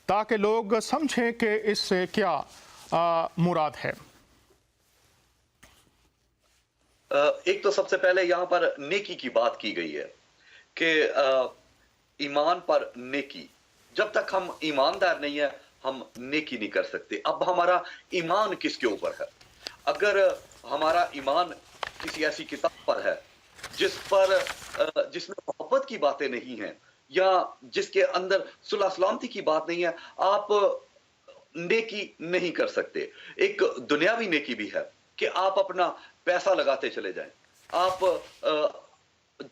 تاکہ لوگ سمجھیں کہ اس سے کیا مراد ہے۔ ایک تو سب سے پہلے یہاں پر نیکی کی بات کی گئی ہے کہ ایمان پر نیکی، جب تک ہم ایماندار نہیں ہیں ہم نیکی نہیں کر سکتے۔ اب ہمارا ایمان کس کے اوپر ہے؟ اگر ہمارا ایمان کسی ایسی کتاب پر ہے جس میں محبت کی باتیں نہیں ہیں، یا جس کے اندر صلح سلامتی کی بات نہیں ہے، آپ نیکی نہیں کر سکتے۔ ایک دنیاوی نیکی بھی ہے کہ آپ اپنا پیسہ لگاتے چلے جائیں، آپ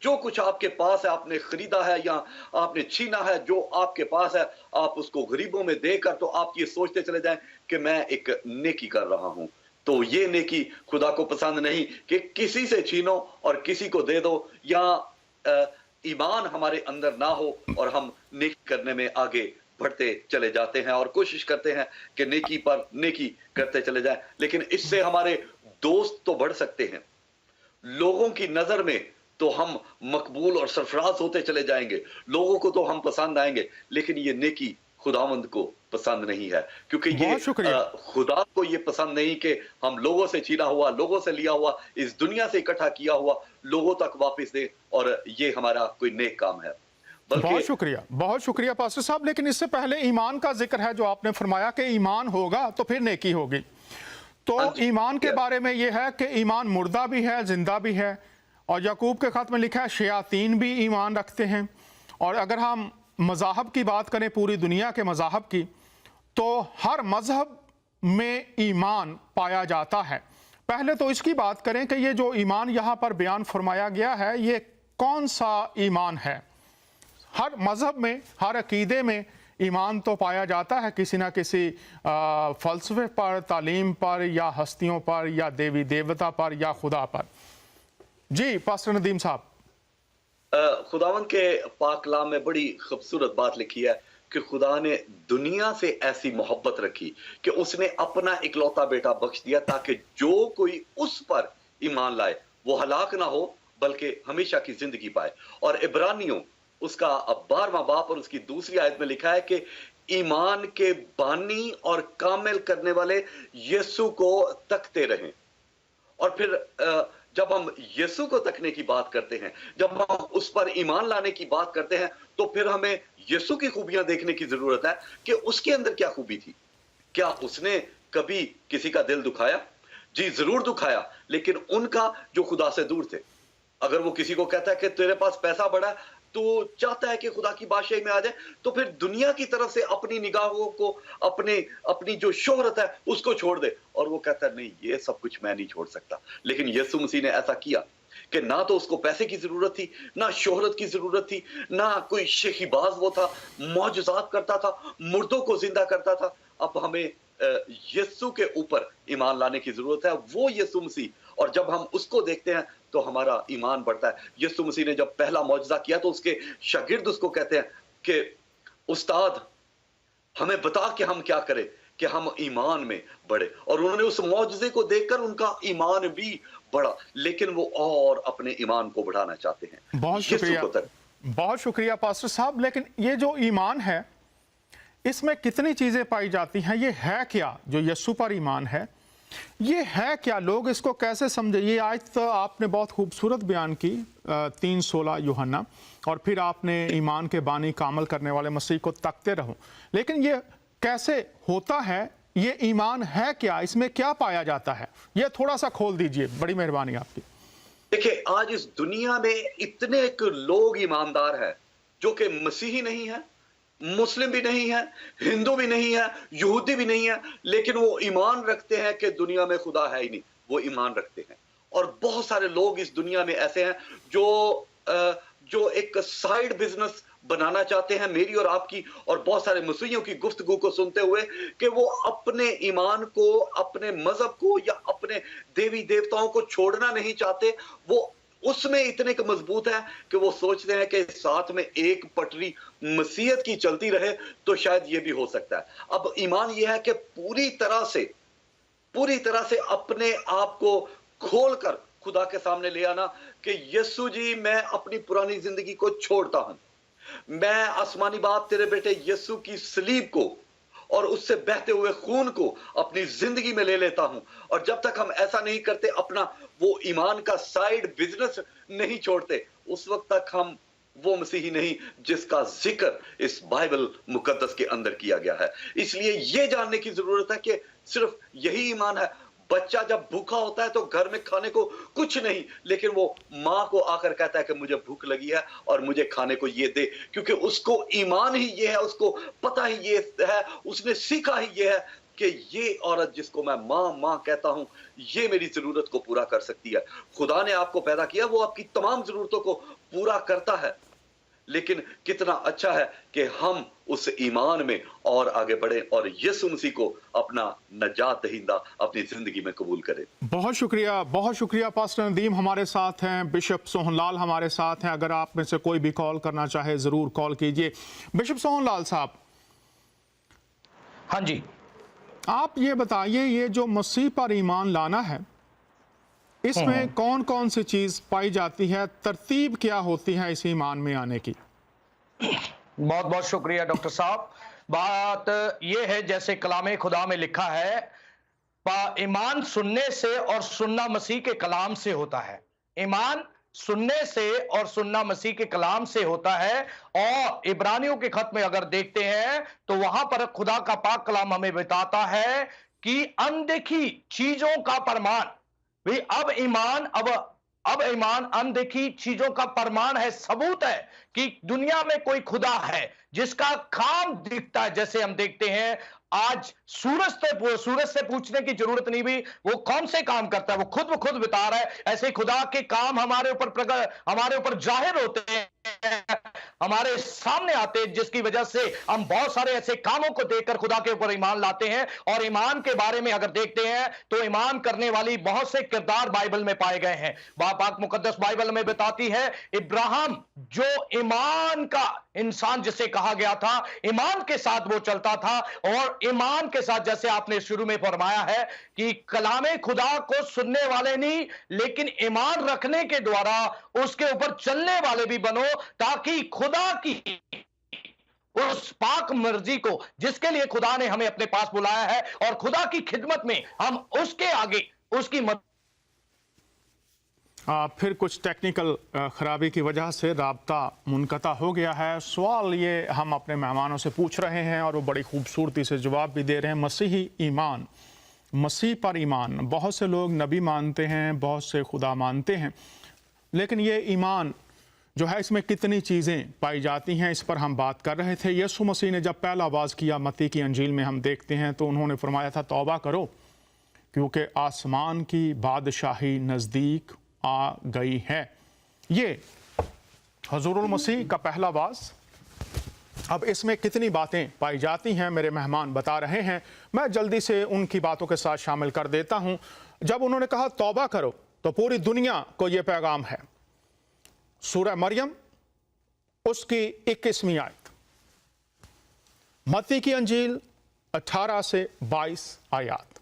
جو کچھ آپ کے پاس ہے آپ نے خریدا ہے یا آپ نے چھینا ہے، جو آپ کے پاس ہے آپ اس کو غریبوں میں دے کر تو آپ یہ سوچتے چلے جائیں کہ میں ایک نیکی کر رہا ہوں، تو یہ نیکی خدا کو پسند نہیں کہ کسی سے چھینو اور کسی کو دے دو، یا ایمان ہمارے اندر نہ ہو اور ہم نیکی کرنے میں آگے بڑھتے چلے جاتے ہیں اور کوشش کرتے ہیں کہ نیکی پر نیکی کرتے چلے جائیں، لیکن اس سے ہمارے دوست تو بڑھ سکتے ہیں، لوگوں کی نظر میں تو ہم مقبول اور سرفراز ہوتے چلے جائیں گے، لوگوں کو تو ہم پسند آئیں گے، لیکن یہ نیکی خداوند کو پسند نہیں ہے، کیونکہ یہ خدا کو یہ پسند نہیں کہ ہم لوگوں سے چھینا ہوا، لوگوں سے لیا ہوا، اس دنیا سے اکٹھا کیا ہوا لوگوں تک واپس دے، اور یہ ہمارا کوئی نیک کام ہے۔ بہت شکریہ پاسٹر صاحب، لیکن اس سے پہلے ایمان کا ذکر ہے جو آپ نے فرمایا کہ ایمان ہوگا تو پھر نیکی ہوگی، تو ایمان کے بارے میں یہ ہے کہ ایمان مردہ بھی ہے، زندہ بھی ہے، اور یعقوب کے خط میں لکھا ہے شیاطین بھی ایمان رکھتے ہیں۔ اور اگر ہم مذاہب کی بات کریں، پوری دنیا کے مذاہب کی، تو ہر مذہب میں ایمان پایا جاتا ہے۔ پہلے تو اس کی بات کریں کہ یہ جو ایمان یہاں پر بیان فرمایا گیا ہے یہ کون سا ایمان ہے؟ ہر مذہب میں، ہر عقیدے میں ایمان تو پایا جاتا ہے کسی نہ کسی فلسفے پر، تعلیم پر، یا ہستیوں پر، یا دیوی دیوتا پر، یا خدا پر۔ جی پاسٹر ندیم صاحب۔ خداوند کے پاک کلام میں بڑی خوبصورت بات لکھی ہے کہ خدا نے دنیا سے ایسی محبت رکھی کہ اس نے اپنا اکلوتا بیٹا بخش دیا تاکہ جو کوئی اس پر ایمان لائے وہ ہلاک نہ ہو بلکہ ہمیشہ کی زندگی پائے۔ اور عبرانیوں اس کا 12واں باب اور اس کی 2 آیت میں لکھا ہے کہ ایمان کے بانی اور کامل کرنے والے یسوع کو تکتے رہیں۔ اور پھر جب ہم یسوع کو تکنے کی بات کرتے ہیں، جب ہم اس پر ایمان لانے کی بات کرتے ہیں، تو پھر ہمیں یسوع کی خوبیاں دیکھنے کی ضرورت ہے کہ اس کے اندر کیا خوبی تھی۔ کیا اس نے کبھی کسی کا دل دکھایا؟ جی ضرور دکھایا، لیکن ان کا جو خدا سے دور تھے۔ اگر وہ کسی کو کہتا ہے کہ تیرے پاس پیسہ بڑا ہے، تو چاہتا ہے کہ خدا کی بادشاہی میں آ جائے، تو پھر دنیا کی طرف سے اپنی نگاہوں کو، اپنی جو شہرت ہے اس کو چھوڑ دے، اور وہ کہتا ہے نہیں یہ سب کچھ میں نہیں چھوڑ سکتا۔ لیکن یسوع مسیح نے ایسا کیا کہ نہ تو اس کو پیسے کی ضرورت تھی، نہ شہرت کی ضرورت تھی، نہ کوئی شیخی باز وہ تھا، معجزات کرتا تھا، مردوں کو زندہ کرتا تھا۔ اب ہمیں یسوع کے اوپر ایمان لانے کی ضرورت ہے، وہ یسوع مسیح، اور جب ہم اس کو دیکھتے ہیں تو ہمارا ایمان بڑھتا ہے۔ یسوع مسیح نے جب پہلا معجزہ کیا تو اس کے شاگرد اس کو کہتے ہیں کہ استاد ہمیں بتا کہ ہم کیا کریں کہ ہم ایمان میں بڑھے، اور انہوں نے اس معجزے کو دیکھ کر ان کا ایمان بھی بڑھا، لیکن وہ اور اپنے ایمان کو بڑھانا چاہتے ہیں۔ بہت شکریہ پاسٹر صاحب، لیکن یہ جو ایمان ہے اس میں کتنی چیزیں پائی جاتی ہیں؟ یہ ہے کیا جو یسوع پر ایمان ہے؟ یہ ہے کیا؟ لوگ اس کو کیسے سمجھے؟ یہ آیت آپ نے بہت خوبصورت بیان کی 3:16 یوحنا، اور پھر آپ نے ایمان کے بانی کامل کرنے والے مسیح کو تکتے رہو، لیکن یہ کیسے ہوتا ہے؟ یہ ایمان ہے کیا؟ اس میں کیا پایا جاتا ہے؟ یہ تھوڑا سا کھول دیجئے، بڑی مہربانی آپ کی۔ دیکھیں آج اس دنیا میں اتنے لوگ ایماندار ہیں جو کہ مسیحی نہیں ہیں، مسلم بھی نہیں ہے، ہندو بھی نہیں ہے، یہودی بھی نہیں ہے، لیکن وہ ایمان رکھتے ہیں کہ دنیا میں خدا ہے ہی نہیں، وہ ایمان رکھتے ہیں۔ اور بہت سارے لوگ اس دنیا میں ایسے ہیں جو ایک سائیڈ بزنس بنانا چاہتے ہیں میری اور آپ کی اور بہت سارے مسیحیوں کی گفتگو کو سنتے ہوئے، کہ وہ اپنے ایمان کو، اپنے مذہب کو یا اپنے دیوی دیوتاؤں کو چھوڑنا نہیں چاہتے۔ وہ اس میں اتنے مضبوط ہے کہ وہ سوچتے ہیں کہ ساتھ میں ایک پٹری مسیحیت کی چلتی رہے تو شاید یہ بھی ہو سکتا ہے۔ اب ایمان یہ ہے کہ پوری طرح سے اپنے آپ کو کھول کر खुदा के सामने ले आना कि यीशु जी मैं अपनी पुरानी जिंदगी को छोड़ता हूं, मैं आसमानी बाप तेरे बेटे यीशु की सलीब को और उससे बहते हुए खून को अपनी जिंदगी में ले लेता हूं। और जब तक हम ऐसा नहीं करते, अपना वो ईमान का साइड बिजनेस नहीं छोड़ते, उस वक्त तक हम वो मसीही नहीं जिसका जिक्र इस बाइबल मुकद्दस के अंदर किया गया है। इसलिए ये जानने की जरूरत है कि सिर्फ यही ईमान है। बच्चा जब भूखा होता है तो घर में खाने को कुछ नहीं, लेकिन वो माँ को आकर कहता है कि मुझे भूख लगी है और मुझे खाने को ये दे, क्योंकि उसको ईमान ही ये है, उसको पता ही ये है, उसने सीखा ही ये है कि ये औरत जिसको मैं माँ माँ कहता हूं, ये मेरी जरूरत को पूरा कर सकती है। खुदा ने आपको पैदा किया, वो आपकी तमाम जरूरतों को पूरा करता है, लेकिन कितना अच्छा है कि हम उस ईमान में और आगे बढ़े और यीशु मसीह को अपना नजात दहिंदा अपनी जिंदगी में कबूल करें। बहुत शुक्रिया पास्टर नदीम हमारे साथ हैं, बिशप सोहनलाल हमारे साथ हैं। अगर आप में से कोई भी कॉल करना चाहे जरूर कॉल कीजिए। बिशप सोहनलाल साहब, हाँ जी, आप ये बताइए, ये जो मसीह पर ईमान लाना है, इसमें कौन कौन सी चीज पाई जाती है, तरतीब क्या होती है इस ईमान में आने की? बहुत बहुत शुक्रिया डॉक्टर साहब। बात यह है, जैसे कलाम खुदा में लिखा है, ईमान सुनने से और सुनना मसीह के कलाम से होता है। ईमान सुनने से और सुनना मसीह के कलाम से होता है। और इब्रानियों के खत में अगर देखते हैं तो वहां पर खुदा का पाक कलाम हमें बताता है कि अनदेखी चीजों का प्रमाण, भाई अब ईमान अनदेखी चीजों का प्रमाण है, सबूत है कि दुनिया में कोई खुदा है जिसका काम दिखता है। जैसे हम देखते हैं आज सूरज से पूछने की जरूरत नहीं भी, वो कौन से काम करता है, वो खुद बता रहा है। ऐसे खुदा के काम हमारे ऊपर जाहिर होते हैं, हमारे सामने आते हैं, जिसकी वजह से हम बहुत सारे ऐसे कामों को देखकर खुदा के ऊपर ईमान लाते हैं। और ईमान के बारे में अगर देखते हैं तो ईमान करने वाली बहुत से किरदार बाइबल में पाए गए हैं। पाक मुकद्दस बाइबल में बताती है, इब्राहिम जो ईमान का इंसान जिसे कहा गया था, ईमान के साथ वो चलता था। और ईमान के साथ, जैसे आपने शुरू में फरमाया है कि कलामे खुदा को सुनने वाले नहीं, लेकिन ईमान रखने के द्वारा उसके ऊपर चलने वाले भी बनो, ताकि खुदा की उस पाक मर्जी को, जिसके लिए खुदा ने हमें अपने पास बुलाया है, और खुदा की खिदमत में हम उसके आगे उसकी फिर कुछ टेक्निकल खराबी की वजह से राब्ता मुनक़ता हो गया है। सवाल ये हम अपने मेहमानों से पूछ रहे हैं और वो बड़ी खूबसूरती से जवाब भी दे रहे हैं। मसीही ईमान, मसीह पर ईमान, बहुत से लोग नबी मानते हैं, बहुत से खुदा मानते हैं, लेकिन ये ईमान जो है इसमें कितनी चीज़ें पाई जाती हैं, इस पर हम बात कर रहे थे। यीशु मसीह ने जब पहला आवाज़ किया, मत्ती की अंजील में हम देखते हैं, तो उन्होंने फरमाया था, तौबा करो क्योंकि आसमान की बादशाही नज़दीक आ गई है। ये हुज़ूरुल मसीह का पहला आवाज़। अब इसमें कितनी बातें पाई जाती हैं मेरे मेहमान बता रहे हैं, मैं जल्दी से उनकी बातों के साथ शामिल कर देता हूं। जब उन्होंने कहा तौबा करो, तो पूरी दुनिया को यह पैगाम है। सूरह मरियम उसकी 21वीं आयत, मत्ती की अंजील 18 से 22 आयत।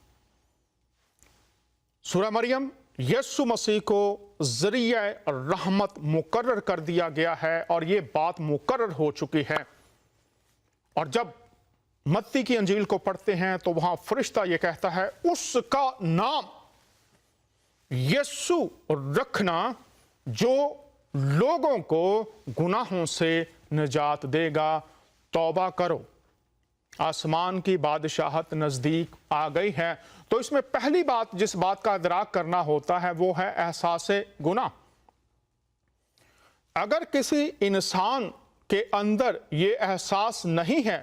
सूरह मरियम यीशु मसीह को ज़रिया रहमत मुकर्रर कर दिया गया है और ये बात मुकर्रर हो चुकी है। और जब मत्ती की अंजील को पढ़ते हैं तो वहां फरिश्ता ये कहता है, उसका नाम यीशु रखना जो लोगों को गुनाहों से निजात देगा। तौबा करो, आसमान की बादशाहत नजदीक आ गई है। तो इसमें पहली बात जिस बात का इदराक करना होता है वो है एहसास गुनाह। अगर किसी इंसान के अंदर ये एहसास नहीं है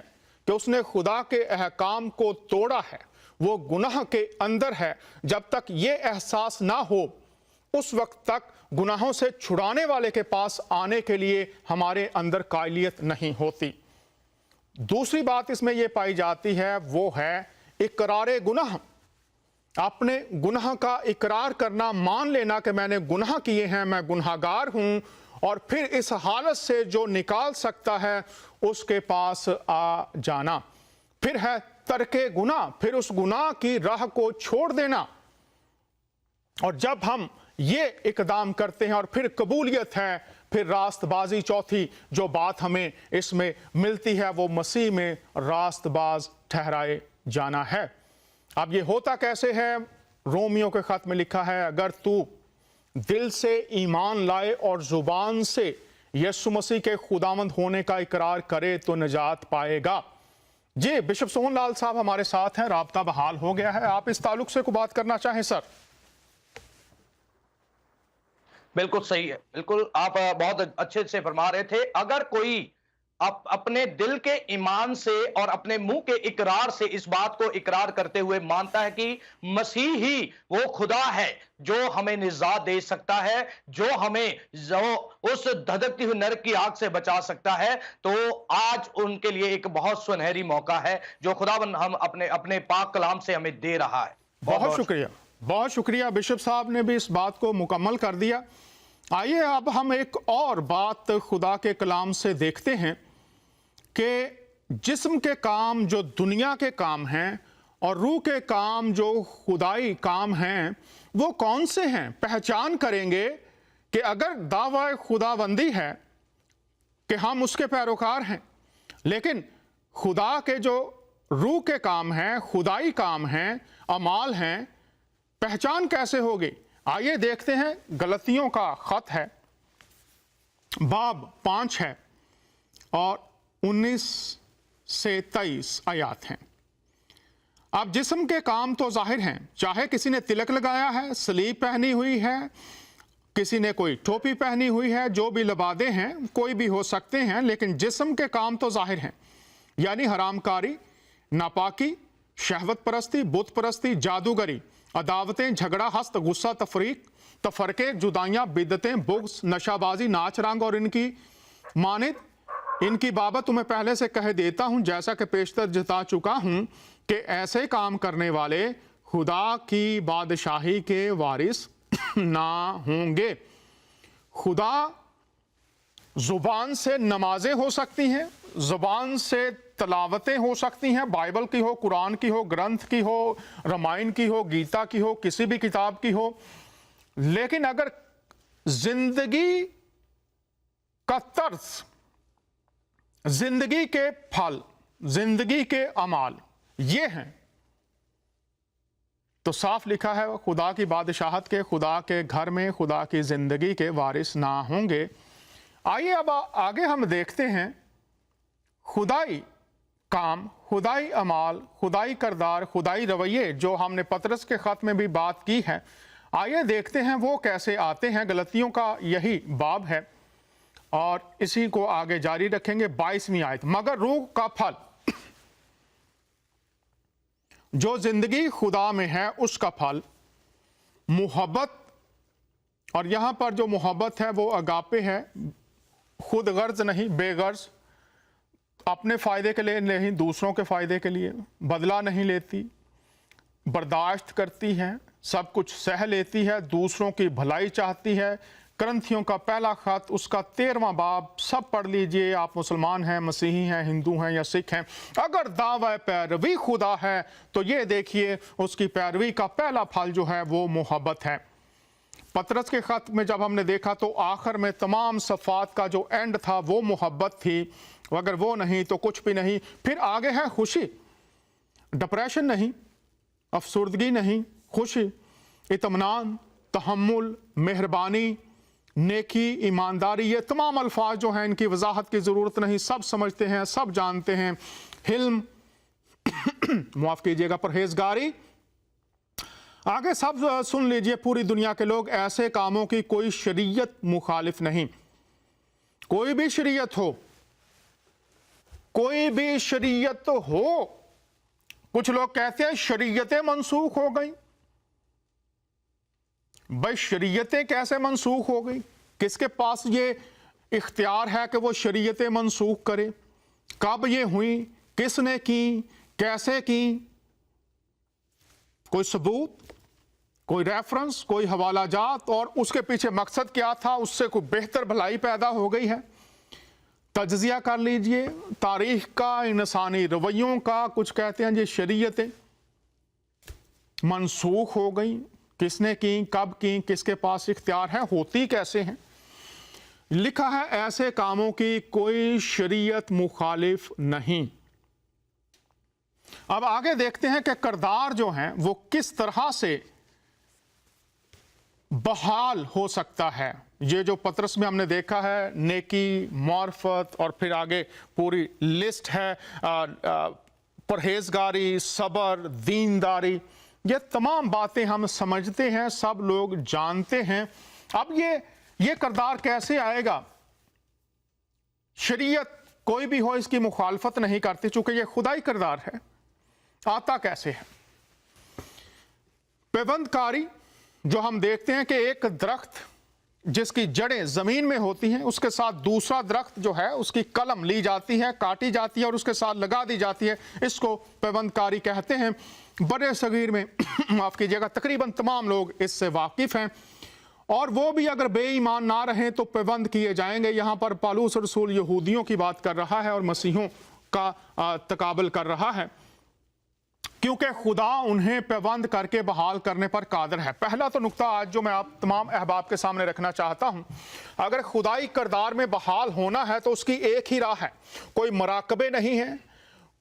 कि उसने खुदा के अहकाम को तोड़ा है, वो गुनाह के अंदर है, जब तक ये एहसास ना हो उस वक्त तक गुनाहों से छुड़ाने वाले के पास आने के लिए हमारे अंदर काबिलियत नहीं होती। दूसरी बात इसमें यह पाई जाती है वो है इकरार गुनाह। अपने गुनाह का इकरार करना, मान लेना कि मैंने गुनाह किए हैं, मैं गुनाहगार हूं, और फिर इस हालत से जो निकाल सकता है उसके पास आ जाना। फिर है तर्के गुनाह, फिर उस गुनाह की राह को छोड़ देना। और जब हम ये इकदाम करते हैं और फिर कबूलियत है, फिर रास्तबाजी। चौथी जो बात हमें इसमें मिलती है वो मसीह में रास्तबाज ठहराए जाना है। अब ये होता कैसे है? रोमियो के खत में लिखा है, अगर तू दिल से ईमान लाए और जुबान से यीशु मसीह के खुदावंद होने का इकरार करे तो निजात पाएगा। जी बिशप सोहन लाल साहब हमारे साथ हैं, राब्ता बहाल हो गया है, आप इस ताल्लुक से कोई बात करना चाहें सर? बिल्कुल सही है, बिल्कुल आप बहुत अच्छे से फरमा रहे थे। अगर कोई अपने दिल के ईमान से और अपने मुंह के इकरार से इस बात को इकरार करते हुए मानता है कि मसीह ही वो खुदा है जो हमें निजात दे सकता है, जो हमें उस धधकती हुई नरक की आग से बचा सकता है, तो आज उनके लिए एक बहुत सुनहरी मौका है जो खुदावंद हम अपने पाक कलाम से हमें दे रहा है। बहुत शुक्रिया, बहुत शुक्रिया। बिशप साहब ने भी इस बात को मुकम्मल कर दिया। आइए अब हम एक और बात खुदा के कलाम से देखते हैं कि जिस्म के काम जो दुनिया के काम हैं और रूह के काम जो खुदाई काम हैं वो कौन से हैं? पहचान करेंगे कि अगर दावा खुदाबंदी है कि हम उसके पैरोकार हैं, लेकिन खुदा के जो रूह के काम हैं, खुदाई काम हैं, अमाल हैं, पहचान कैसे होगी? आइए देखते हैं। गलतियों का खत है, बाब 5 है और 19 से 23 आयात हैं। अब जिस्म के काम तो जाहिर हैं, चाहे किसी ने तिलक लगाया है, सलीब पहनी हुई है, किसी ने कोई टोपी पहनी हुई है, जो भी लबादे हैं कोई भी हो सकते हैं, लेकिन जिस्म के काम तो जाहिर हैं, यानी हरामकारी, नापाकी, शहवत परस्ती, बुत परस्ती, जादूगरी, अदावतें, झगड़ा, हस्त, गुस्सा, तफरके, जुदाइयाँ, बिदतें, बुग्स, नशाबाजी, नाच रंग और इनकी मानित। इनकी बाबत तुम्हें पहले से कह देता हूं, जैसा कि पेशतर जता चुका हूं, कि ऐसे काम करने वाले खुदा की बादशाही के वारिस ना होंगे। खुदा जुबान से नमाजें हो सकती हैं, जुबान से तलावतें हो सकती हैं, बाइबल की हो, कुरान की हो, ग्रंथ की हो, रामायण की हो, गीता की हो, किसी भी किताब की हो, लेकिन अगर जिंदगी का तर्ज, जिंदगी के फल, जिंदगी के अमाल ये हैं, तो साफ लिखा है खुदा की बादशाहत के, खुदा के घर में, खुदा की जिंदगी के वारिस ना होंगे। आइए अब आगे हम देखते हैं खुदाई काम, खुदाई अमाल, खुदाई करदार, खुदाई रवैये, जो हमने पतरस के खत में भी बात की है। आइए देखते हैं वो कैसे आते हैं। गलतियों का यही बाब है और इसी को आगे जारी रखेंगे। 22वीं आयत, मगर रूह का फल जो जिंदगी खुदा में है उसका फल मोहब्बत, और यहां पर जो मोहब्बत है वो अगापे है, खुद गर्ज नहीं, बेगर्ज, अपने फायदे के लिए नहीं, दूसरों के फायदे के लिए, बदला नहीं लेती, बर्दाश्त करती है, सब कुछ सह लेती है, दूसरों की भलाई चाहती है। करंथियों का पहला खत उसका 13वां बाब सब पढ़ लीजिए, आप मुसलमान हैं, मसीही हैं, हिंदू हैं या सिख हैं। अगर दावा पैरवी खुदा है तो ये देखिए उसकी पैरवी का पहला फल जो है वो मोहब्बत है। पतरस के खत में जब हमने देखा तो आखिर में तमाम सफ़ात का जो एंड था वो मोहब्बत थी, अगर वो नहीं तो कुछ भी नहीं। फिर आगे है खुशी, डिप्रेशन नहीं, अफसुर्दगी नहीं, खुशी, इत्मीनान, तहम्मुल, मेहरबानी, नेकी, ईमानदारी, ये तमाम अल्फाज जो हैं इनकी वजाहत की ज़रूरत नहीं, सब समझते हैं, सब जानते हैं। हिल्म माफ़ कीजिएगा, परहेजगारी, आगे सब सुन लीजिए पूरी दुनिया के लोग, ऐसे कामों की कोई शरीयत मुखालिफ नहीं। कोई भी शरीयत हो, कोई भी शरीयत हो, कुछ लोग कहते हैं शरीयतें मनसूख हो गई। भाई शरीयतें कैसे मनसूख हो गई? किसके पास ये इख्तियार है कि वो शरीयतें मनसूख करे? कब ये हुई, किसने की, कैसे की? कोई सबूत, कोई रेफरेंस, कोई हवाला जात, और उसके पीछे मकसद क्या था? उससे कोई बेहतर भलाई पैदा हो गई है? तज्जिया कर लीजिए तारीख का, इंसानी रवैयों का। कुछ कहते हैं ये शरीयतें मनसूख हो गई। किसने की, कब की, किसके पास इख्तियार है, होती कैसे हैं। लिखा है ऐसे कामों की कोई शरीयत मुखालिफ नहीं। अब आगे देखते हैं कि किरदार जो हैं वो किस तरह से बहाल हो सकता है। ये जो पतरस में हमने देखा है, नेकी, मार्फत और फिर आगे पूरी लिस्ट है, परहेजगारी, सब्र, दीनदारी, ये तमाम बातें हम समझते हैं, सब लोग जानते हैं। अब ये किरदार कैसे आएगा। शरीयत कोई भी हो इसकी मुखालफत नहीं करती, चूंकि ये खुदाई किरदार है। आता कैसे है। पेबंदकारी जो हम देखते हैं कि एक दरख्त जिसकी जड़ें जमीन में होती हैं, उसके साथ दूसरा दरख्त जो है उसकी कलम ली जाती है, काटी जाती है और उसके साथ लगा दी जाती है, इसको पेबंदकारी कहते हैं। बड़े सगीर में माफ कीजिएगा तकरीबन तमाम लोग इससे वाकिफ हैं, और वो भी अगर बेईमान ना रहें तो पेबंद किए जाएंगे। यहाँ पर पौलुस रसूल यहूदियों की बात कर रहा है और मसीहों का तकाबल कर रहा है, क्योंकि खुदा उन्हें पेबंद करके बहाल करने पर कादिर है। पहला तो नुक्ता आज जो मैं आप तमाम अहबाब के सामने रखना चाहता हूं, अगर खुदाई किरदार में बहाल होना है तो उसकी एक ही राह है। कोई मराकबे नहीं है,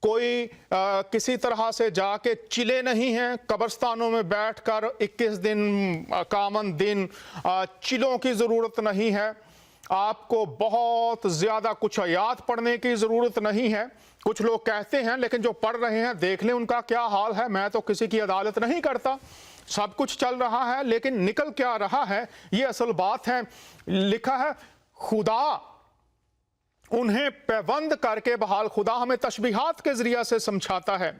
कोई किसी तरह से जाके चिले नहीं हैं, कब्रस्तानों में बैठकर 21 दिन कामन दिन चिलों की ज़रूरत नहीं है। आपको बहुत ज़्यादा कुछ आयात पढ़ने की ज़रूरत नहीं है। कुछ लोग कहते हैं, लेकिन जो पढ़ रहे हैं देख लें उनका क्या हाल है। मैं तो किसी की अदालत नहीं करता, सब कुछ चल रहा है, लेकिन निकल क्या रहा है ये असल बात है। लिखा है खुदा उन्हें पेबंद करके बहाल, खुदा हमें तशबीहात के जरिए से समझाता है,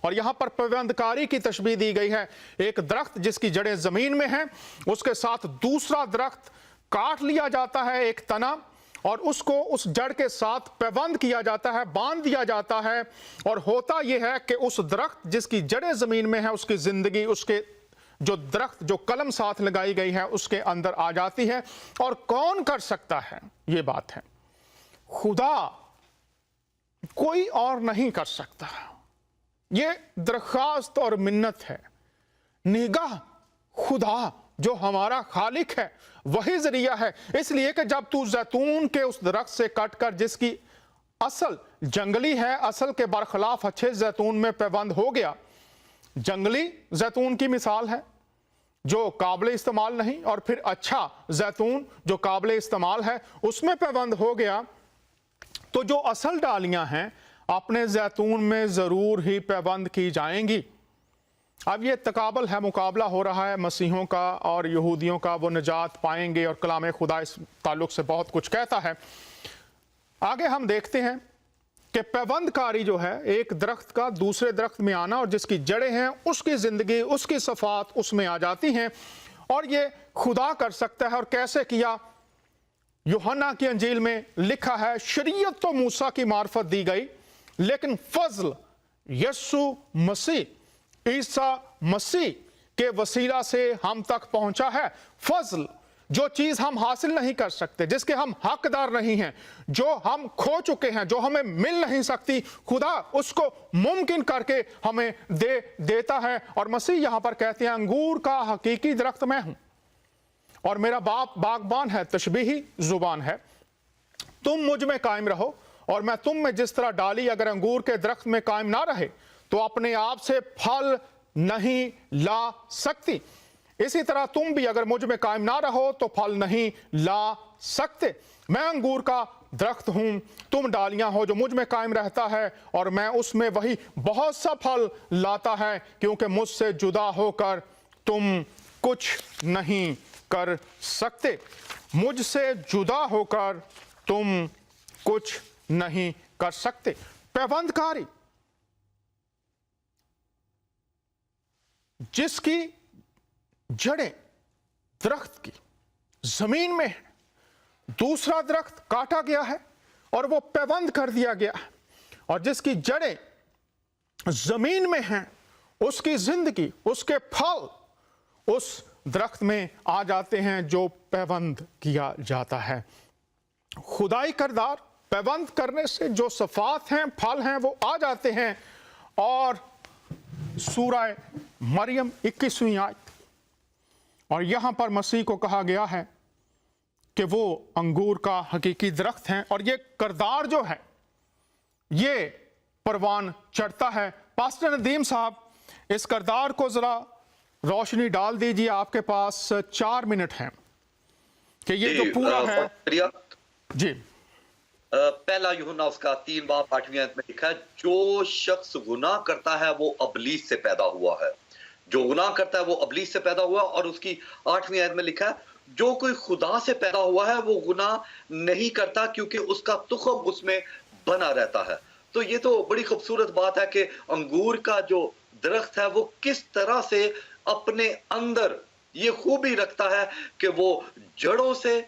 और यहां पर पेबंदकारी की तशबीह दी गई है। एक दरख्त जिसकी जड़ें जमीन में हैं, उसके साथ दूसरा दरख्त काट लिया जाता है, एक तना, और उसको उस जड़ के साथ पेबंद किया जाता है, बांध दिया जाता है। और होता यह है कि उस दरख्त जिसकी जड़ें जमीन में है उसकी जिंदगी उसके जो दरख्त जो कलम साथ लगाई गई है उसके अंदर आ जाती है। और कौन कर सकता है, ये बात है, खुदा, कोई और नहीं कर सकता। ये दरख्वास्त और मिन्नत है। निगाह खुदा जो हमारा खालिक है वही जरिया है। इसलिए कि जब तू जैतून के उस दरख्त से कट कर, जिसकी असल जंगली है, असल के बरखिलाफ अच्छे जैतून में पेबंद हो गया, जंगली जैतून की मिसाल है जो काबिल इस्तेमाल नहीं, और फिर अच्छा जैतून जो काबिल इस्तेमाल है उसमें पेबंद हो गया, तो जो असल डालियां हैं अपने जैतून में जरूर ही पेबंद की जाएंगी। अब ये तकाबल है, मुकाबला हो रहा है मसीहों का और यहूदियों का, वो निजात पाएंगे, और कलाम खुदा इस ताल्लुक से बहुत कुछ कहता है। आगे हम देखते हैं कि पेबंदकारी जो है एक दरख्त का दूसरे दरख्त में आना, और जिसकी जड़ें हैं उसकी जिंदगी, उसकी सफात उसमें आ जाती हैं, और ये खुदा कर सकता है। और कैसे किया, यूहन्ना की अंजील में लिखा है, शरीयत तो मूसा की मार्फत दी गई, लेकिन फजल यीशु मसीह, ईसा मसीह के वसीला से हम तक पहुंचा है। फजल, जो चीज हम हासिल नहीं कर सकते, जिसके हम हकदार नहीं हैं, जो हम खो चुके हैं, जो हमें मिल नहीं सकती, खुदा उसको मुमकिन करके हमें देता है। और मसीह यहां पर कहते हैं, अंगूर का हकीकी दरख्त मैं हूं और मेरा बाप बागबान है, तशबीही जुबान है। तुम मुझ में कायम रहो और मैं तुम में। जिस तरह डाली अगर अंगूर के दरख्त में कायम ना रहे तो अपने आप से फल नहीं ला सकती, इसी तरह तुम भी अगर मुझ में कायम ना रहो तो फल नहीं ला सकते। मैं अंगूर का दरख्त हूं, तुम डालियां हो। जो मुझ में कायम रहता है और मैं उसमें, वही बहुत सा फल लाता है, क्योंकि मुझसे जुदा होकर तुम कुछ नहीं कर सकते। मुझसे जुदा होकर तुम कुछ नहीं कर सकते। पेबंदकारी, जिसकी जड़ें दरख्त की जमीन में है, दूसरा दरख्त काटा गया है और वो पेबंद कर दिया गया है, और जिसकी जड़ें जमीन में हैं उसकी जिंदगी, उसके फल उस दरख्त में आ जाते हैं जो पेबंद किया जाता है। खुदाई किरदार पेबंद करने से जो सफात हैं, फल हैं, वो आ जाते हैं। और सूरह मरियम 21वीं आयत, اور یہاں پر مسیح کو کہا گیا ہے کہ وہ انگور کا حقیقی درخت ہیں، اور یہ کردار جو ہے یہ پروان چڑھتا ہے۔ پاسٹر ندیم صاحب، اس کردار کو ذرا روشنی ڈال دیجیے، آپ کے پاس 4 منٹ ہیں کہ یہ جو پورا ہے۔ جی، پہلا یوحنا اس کا 3 باب 8ویں آیت میں لکھا ہے، جو شخص گناہ کرتا ہے وہ ابلیس سے پیدا ہوا ہے، جو گناہ کرتا ہے وہ ابلیس سے پیدا ہوا، اور اس کی 8ویں آیت میں لکھا ہے جو کوئی خدا سے پیدا ہوا ہے وہ گناہ نہیں کرتا کیونکہ اس کا تخم اس میں بنا رہتا ہے۔ تو یہ تو بڑی خوبصورت بات ہے کہ انگور کا جو درخت ہے وہ کس طرح سے اپنے اندر یہ خوبی رکھتا ہے کہ وہ جڑوں سے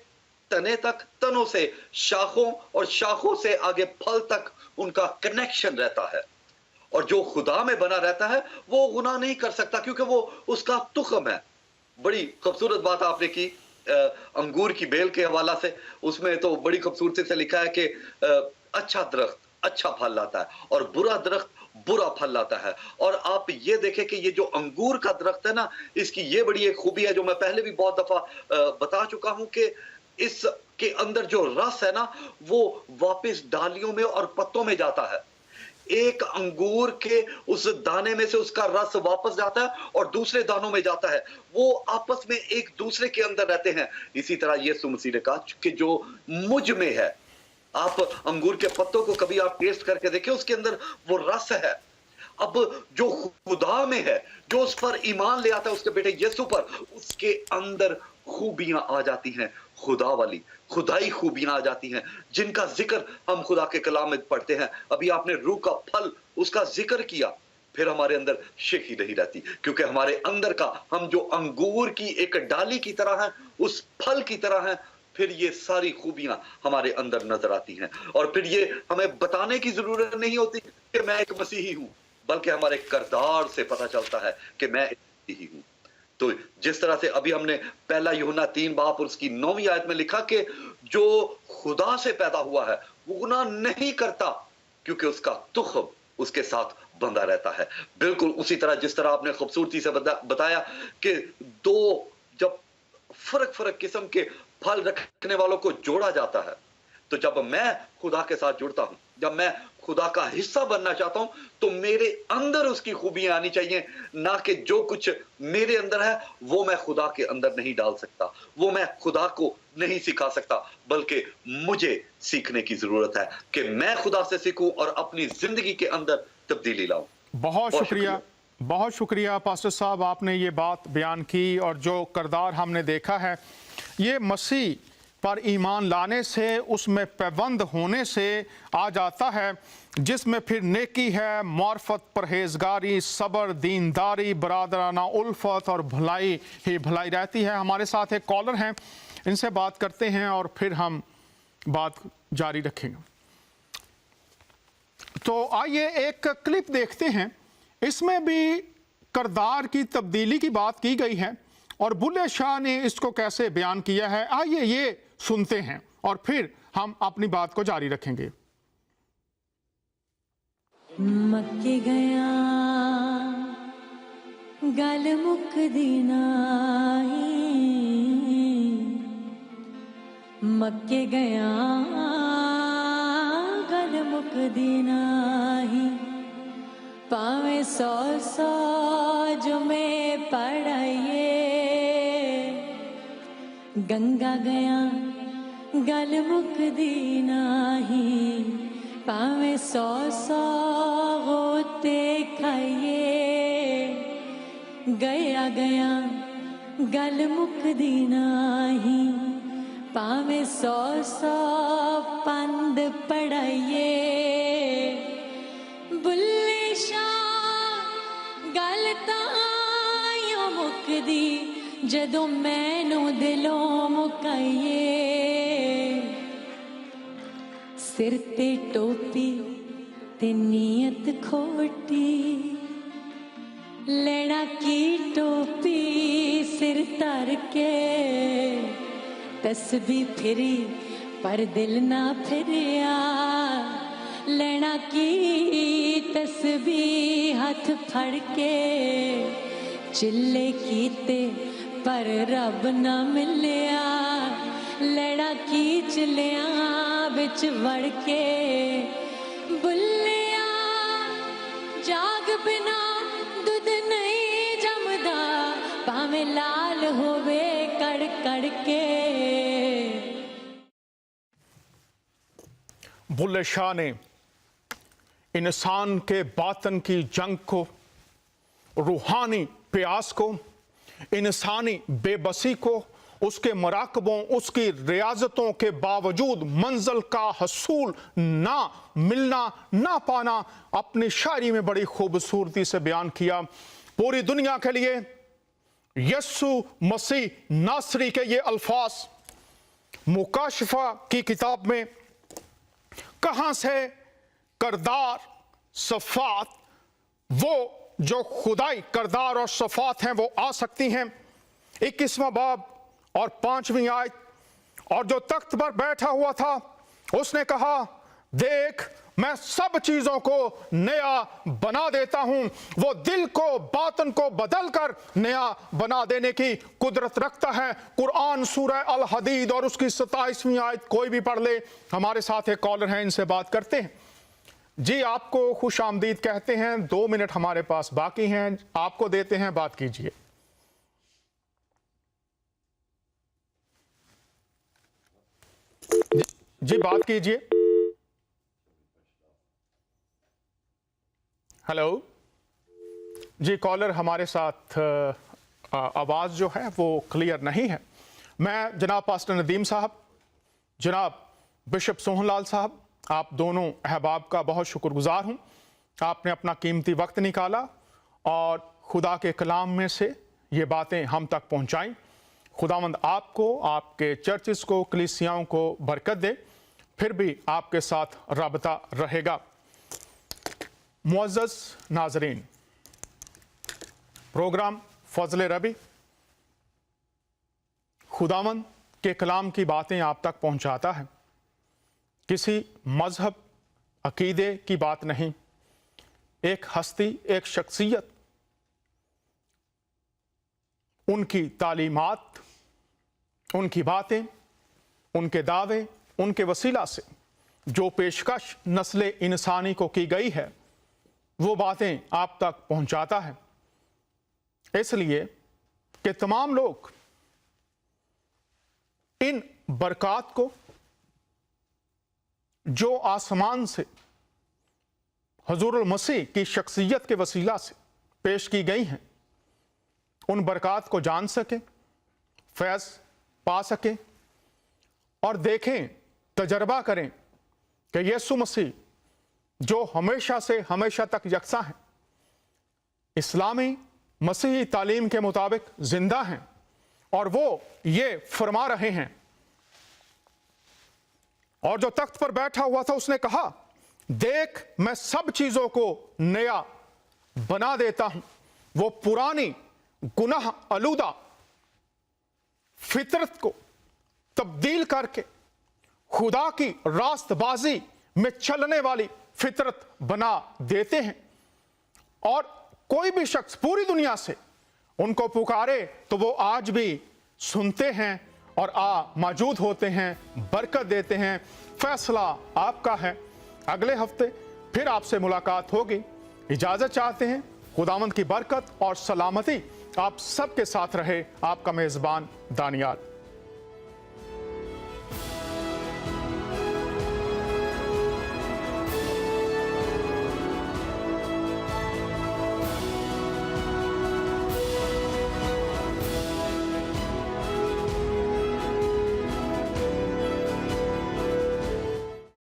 تنے تک، تنوں سے شاخوں، اور شاخوں سے آگے پھل تک ان کا کنیکشن رہتا ہے، اور جو خدا میں بنا رہتا ہے وہ گناہ نہیں کر سکتا کیونکہ وہ اس کا تخم ہے۔ بڑی خوبصورت بات آپ نے کی انگور کی بیل کے حوالہ سے، اس میں تو بڑی خوبصورتی سے لکھا ہے کہ اچھا درخت اچھا پھل لاتا ہے اور برا درخت برا پھل لاتا ہے۔ اور آپ یہ دیکھیں کہ یہ جو انگور کا درخت ہے نا، اس کی یہ بڑی ایک خوبی ہے جو میں پہلے بھی بہت دفعہ بتا چکا ہوں کہ اس کے اندر جو رس ہے نا وہ واپس ڈالیوں میں اور پتوں میں جاتا ہے۔ ایک انگور کے اس دانے میں سے اس کا رس واپس جاتا ہے اور دوسرے دانوں میں جاتا ہے، وہ آپس میں ایک دوسرے کے اندر رہتے ہیں۔ اسی طرح یسوع مسیح نے کہا کہ جو مجھ میں ہے، آپ انگور کے پتوں کو کبھی آپ ٹیسٹ کر کے دیکھیں، اس کے اندر وہ رس ہے۔ اب جو خدا میں ہے، جو اس پر ایمان لے آتا ہے اس کے بیٹے یسوع پر، اس کے اندر خوبیاں آ جاتی ہیں، خدا والی خدائی خوبیاں آ جاتی ہیں جن کا ذکر ہم خدا کے کلام میں پڑھتے ہیں۔ ابھی آپ نے روح کا پھل اس کا ذکر کیا، پھر ہمارے اندر شکی نہیں رہتی کیونکہ ہمارے اندر کا ہم جو انگور کی ایک ڈالی کی طرح ہیں، اس پھل کی طرح ہیں، پھر یہ ساری خوبیاں ہمارے اندر نظر آتی ہیں۔ اور پھر یہ ہمیں بتانے کی ضرورت نہیں ہوتی کہ میں ایک مسیحی ہوں، بلکہ ہمارے کردار سے پتہ چلتا ہے کہ میں ایک مسیحی ہوں۔ تو جس طرح سے ابھی ہم نے پہلا یوحنا 3 باب اور اس کی 9ویں آیت میں لکھا کہ جو خدا سے پیدا ہوا ہے وہ گناہ نہیں کرتا کیونکہ اس کا تخم اس کے ساتھ بندھا رہتا ہے۔ بالکل اسی طرح جس طرح آپ نے خوبصورتی سے بتایا کہ دو جب فرق قسم کے پھل رکھنے والوں کو جوڑا جاتا ہے، تو جب میں خدا کے ساتھ جڑتا ہوں، جب میں خدا کا حصہ بننا چاہتا ہوں، تو میرے اندر اس کی خوبیاں آنی چاہیے، نہ کہ جو کچھ میرے اندر ہے وہ میں خدا کے اندر نہیں ڈال سکتا، وہ میں خدا کو نہیں سکھا سکتا، بلکہ مجھے سیکھنے کی ضرورت ہے کہ میں خدا سے سیکھوں اور اپنی زندگی کے اندر تبدیلی لاؤں۔ بہت شکریہ، بہت شکریہ پاسٹر صاحب، آپ نے یہ بات بیان کی، اور جو کردار ہم نے دیکھا ہے یہ مسیح پر ایمان لانے سے، اس میں پیوند ہونے سے آ جاتا ہے، جس میں پھر نیکی ہے، معرفت، پرہیزگاری، صبر، دینداری، برادرانہ الفت اور بھلائی ہی بھلائی رہتی ہے۔ ہمارے ساتھ ایک کالر ہیں، ان سے بات کرتے ہیں اور پھر ہم بات جاری رکھیں گے۔ تو آئیے ایک کلپ دیکھتے ہیں، اس میں بھی کردار کی تبدیلی کی بات کی گئی ہے اور بلے شاہ نے اس کو کیسے بیان کیا ہے۔ آئیے یہ سنتے ہیں اور پھر ہم اپنی بات کو جاری رکھیں گے۔ مکے گیا گل مک دینا، مکے گیا گل مک دینا، پاویں 100 جمعے پڑھائیے، گنگا گیا گل مک دینا، پاویں 100 غوطے کھائیے، گیا گل مک دینا، پاویں 100 پند پڑھائیے، بلے شاہ گل تاں مک دی جدوں مینوں دلوں مکائیے، سر تے ٹوپی تے نیت کھوٹی، لینا کی ٹوپی سر تر کے، تسبیح پھری پر دل نہ پھریا، لینا کی تسبیح ہاتھ پھڑ کے، چلے کیتے पर रब ना मिलिया लड़ा खींच लिया बिच वड़ के बुल्लिया जाग बिना दुध नहीं जमदा भाਵੇਂ लाल होवे कड़ कड़ के। बुल्ले शाह ने इंसान के बातन की जंग को, रूहानी प्यास को, इंसानी बेबसी को, उसके मराकबों, उसकी रियाजतों के बावजूद मंजिल का हसूल ना मिलना, ना पाना अपनी शायरी में बड़ी खूबसूरती से बयान किया। पूरी दुनिया के लिए यस्सु मसीह नासरी के ये अल्फाज मुकाशफा की किताब में कहां से करदार सफ़ात, वो जो खुदाई करदार और सफ़ात हैं वो आ सकती हैं। 21वां बाब और 5वीं आयत, और जो तख्त पर बैठा हुआ था उसने कहा, देख मैं सब चीजों को नया बना देता हूं। वो दिल को, बातन को बदल कर नया बना देने की कुदरत रखता है। कुरान सूरह अल हदीद और उसकी 27वीं आयत कोई भी पढ़ ले। हमारे साथ एक कॉलर हैं, इनसे बात करते हैं। जी, आपको खुश आमदीद कहते हैं। 2 मिनट हमारे पास बाकी हैं, आपको देते हैं, बात कीजिए। जी बात कीजिए। हेलो जी, कॉलर हमारे साथ आवाज़ जो है वो क्लियर नहीं है। मैं जनाब पास्टर नदीम साहब, जनाब बिशप सोहनलाल साहब, आप दोनों अहबाब का बहुत शुक्रगुजार हूँ। आपने अपना कीमती वक्त निकाला और खुदा के कलाम में से ये बातें हम तक पहुँचाईं। खुदावंद आपको, आपके चर्चेस को, कलीसियाओं को बरकत दे। फिर भी आपके साथ राबता रहेगा। मुअज़्ज़ज़ नाज़रीन, प्रोग्राम फजल रबी खुदावंद के कलाम की बातें आप तक पहुंचाता है। किसी मजहब, अकीदे की बात नहीं, एक हस्ती, एक शख्सियत, उनकी तालीमात, उनकी बातें, उनके दावे, उनके वसीला से जो पेशकश नस्ल इंसानी को की गई है वो बातें आप तक पहुंचाता है। इसलिए कि तमाम लोग इन बरक़ात को जो आसमान से हुज़ूरुल मसीह की शख्सियत के वसीला से पेश की गई हैं, उन बरक़ात को जान सकें, फैज़ पा सकें और देखें, तजर्बा करें कि यीशु मसीह जो हमेशा से हमेशा तक यकसा हैं, इस्लामी मसीही तालीम के मुताबिक जिंदा हैं और वो ये फरमा रहे हैं। और जो तख्त पर बैठा हुआ था उसने कहा, देख मैं सब चीजों को नया बना देता हूं। वो पुरानी गुनाह आलूदा फितरत को तब्दील करके खुदा की रास्तबाजी में चलने वाली फितरत बना देते हैं। और कोई भी शख्स पूरी दुनिया से उनको पुकारे तो वो आज भी सुनते हैं और मौजूद होते हैं, बरकत देते हैं। फैसला आपका है। अगले हफ्ते फिर आपसे मुलाकात होगी। इजाजत चाहते हैं। खुदावंद की बरकत और सलामती आप सबके साथ रहे। आपका मेजबान दानियाल।